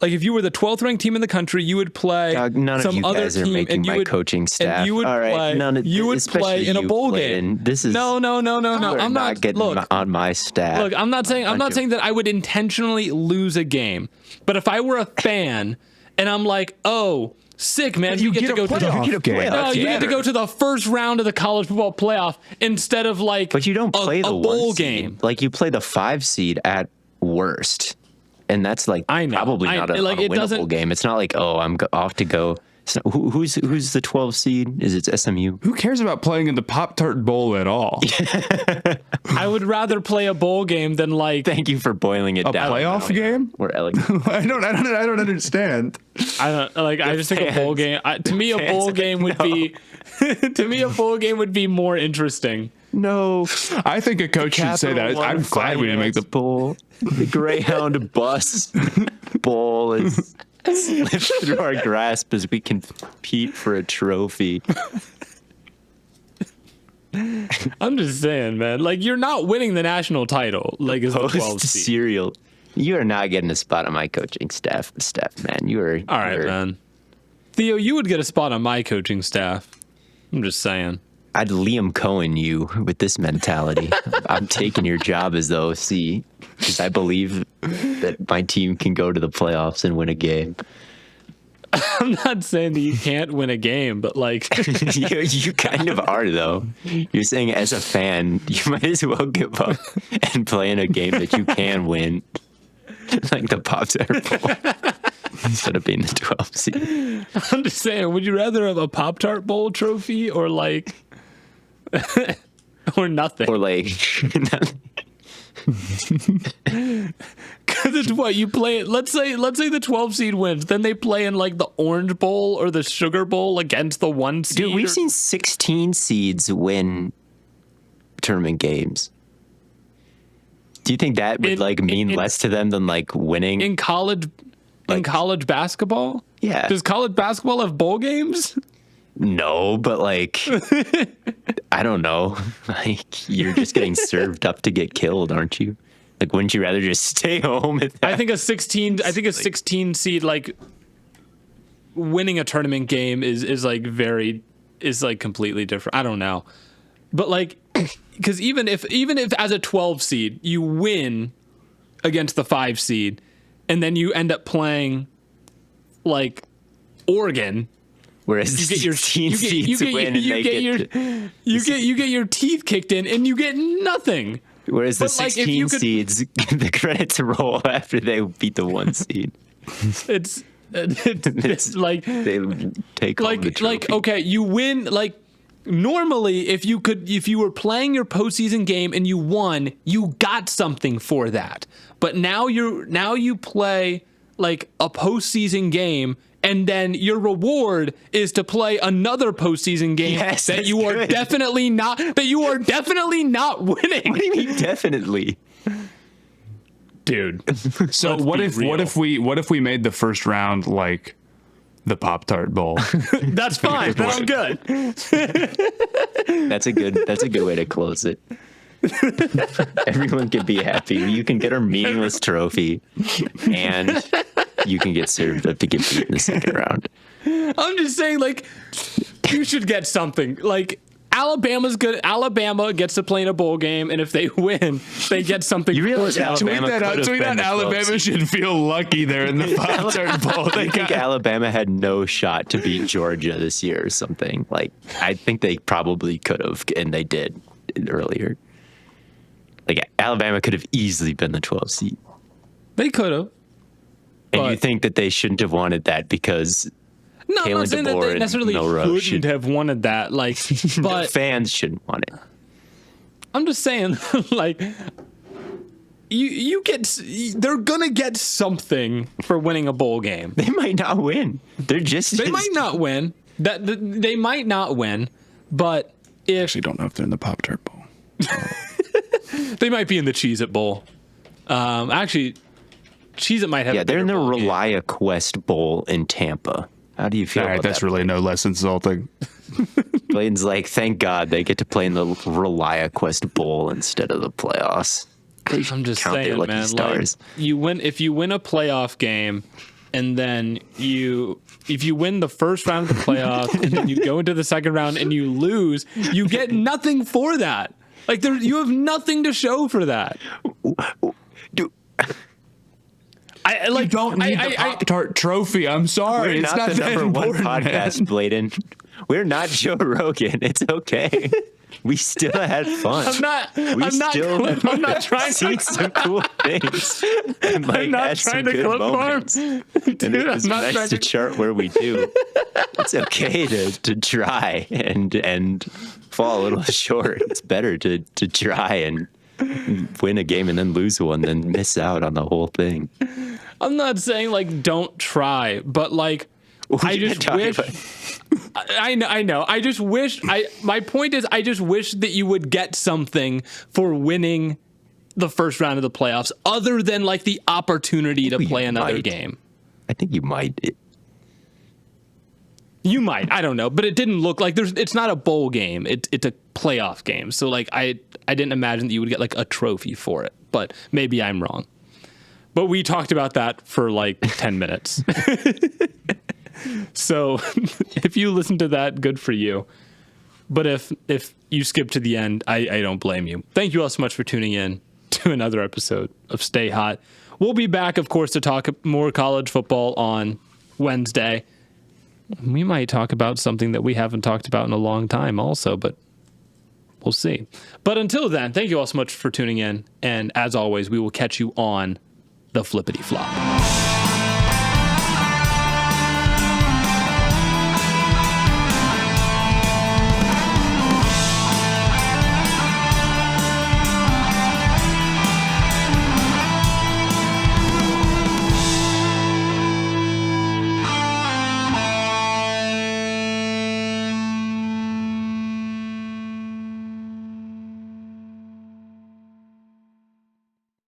like if you were the 12th ranked team in the country, you would play none some of you other guys are team, making and you my would coaching staff. And you would all right, play. none of, you would especially play in a you, bowl Blaiden. game. This is No. you're I'm not getting look. on my staff. Look, I'm not saying that I would intentionally lose a game, but if I were a fan and I'm like, oh, sick, man, you get to go to the first round of the college football playoff instead of like But you don't play a the bowl one game. seed. Like you play the 5 seed at worst. and that's like I know. probably not a winnable game. It's not like, oh, I'm off to go. So who's the 12 seed? Is it SMU? Who cares about playing in the Pop-Tart Bowl at all? I would rather play a bowl game than like. Thank you for boiling it A down. playoff game? We're elegant. I don't understand. I don't like. I just think a bowl game. To me, a bowl game would be. To me, a bowl game would be more interesting. No, I think a coach should say that. I'm glad we didn't make the bowl. The Greyhound bus bowl is slipped through our grasp as we compete for a trophy. I'm just saying, man. Like, you're not winning the national title. Like, as the 12 seed. Cereal. You are not getting a spot on my coaching staff, man. You are all right, man. Theo, you would get a spot on my coaching staff. I'm just saying. I'd Liam Cohen you with this mentality. I'm taking your job as the OC because I believe that my team can go to the playoffs and win a game. I'm not saying that you can't win a game, but like you kind of are, though. You're saying as a fan, you might as well give up and play in a game that you can win, like the Pop-Tart Bowl, instead of being the 12 seed. I'm just saying, would you rather have a Pop-Tart Bowl trophy or like, or nothing? Or like, because it's what you play. Let's say the 12 seed wins, then they play in like the Orange Bowl or the Sugar Bowl against the 1 seed. Dude, we've seen 16 seeds win tournament games. Do you think that would mean less to them than like winning in college? In college basketball? Yeah. Does college basketball have bowl games? No, but like, I don't know. Like, you're just getting served up to get killed, aren't you? Like, wouldn't you rather just stay home? I think a 16 seed like winning a tournament game is like completely different. I don't know, but like, because even if as a 12 seed you win against the 5 seed, and then you end up playing like Oregon. Whereas you get your you get your teeth kicked in and you get nothing. Whereas the 16 seeds, the credits roll after they beat the 1 seed. It's like they take home the trophy. Like okay, you win. Like normally, if you were playing your postseason game and you won, you got something for that. But now you play like a postseason game. And then your reward is to play another postseason game that you are definitely not winning. What do you mean definitely? Dude. So what if we made the first round like the Pop-Tart Bowl? That's fine. Then I'm good. That's a good way to close it. Everyone can be happy. You can get our meaningless trophy, and you can get served up to get beat in the second round. I'm just saying, like, you should get something. Like, Alabama's good. Alabama gets to play in a bowl game, and if they win, they get something. You realize Alabama tweet that Alabama should feel lucky they're in the Pop-Tart Bowl. I think Alabama had no shot to beat Georgia this year or something. Like, I think they probably could have, and they did earlier. Like, Alabama could have easily been the 12 seed. They could have. And you think that they shouldn't have wanted that because no, I'm not saying that they necessarily shouldn't have wanted that. Like, but the fans shouldn't want it. I'm just saying, like, they're gonna get something for winning a bowl game. They might not win. They might not win. They might not win, but I actually don't know if they're in the Pop-Tart Bowl. They might be in the Cheez-It Bowl. Actually, Cheez-It might have. Yeah, they're in the Relia Quest Bowl in Tampa. How do you feel? All right, that's really no less insulting. Blaiden's like, thank God they get to play in the Relia Quest Bowl instead of the playoffs. I'm just saying, man. Stars. Like, if you win a playoff game, and then if you win the first round of the playoff, and then you go into the second round and you lose, you get nothing for that. Like you have nothing to show for that. I don't need the Pop-Tart trophy. I'm sorry. We're it's not the number one podcast, Blaiden. We're not Joe Rogan. It's okay. We still had fun. I'm not trying seen to some cool things. And, like, I'm not had some trying to good clip moments. farms. And Dude, it I'm was not nice trying to chart where we do. It's okay to try and fall a little short. It's better to try and win a game and then lose one than miss out on the whole thing. I'm not saying like don't try, but like I just wish. I know. I just wish. My point is, I just wish that you would get something for winning the first round of the playoffs, other than like the opportunity to play another game. I think you might. You might. I don't know, but it didn't look like it's not a bowl game. It's a playoff game. So like I didn't imagine that you would get like a trophy for it, but maybe I'm wrong. But we talked about that for like 10 minutes. So if you listen to that, good for you. But if you skip to the end, I don't blame you. Thank you all so much for tuning in to another episode of Stay Hot. We'll be back, of course, to talk more college football on Wednesday. We might talk about something that we haven't talked about in a long time also, but we'll see. But until then, thank you all so much for tuning in. And as always, we will catch you on the flippity flop.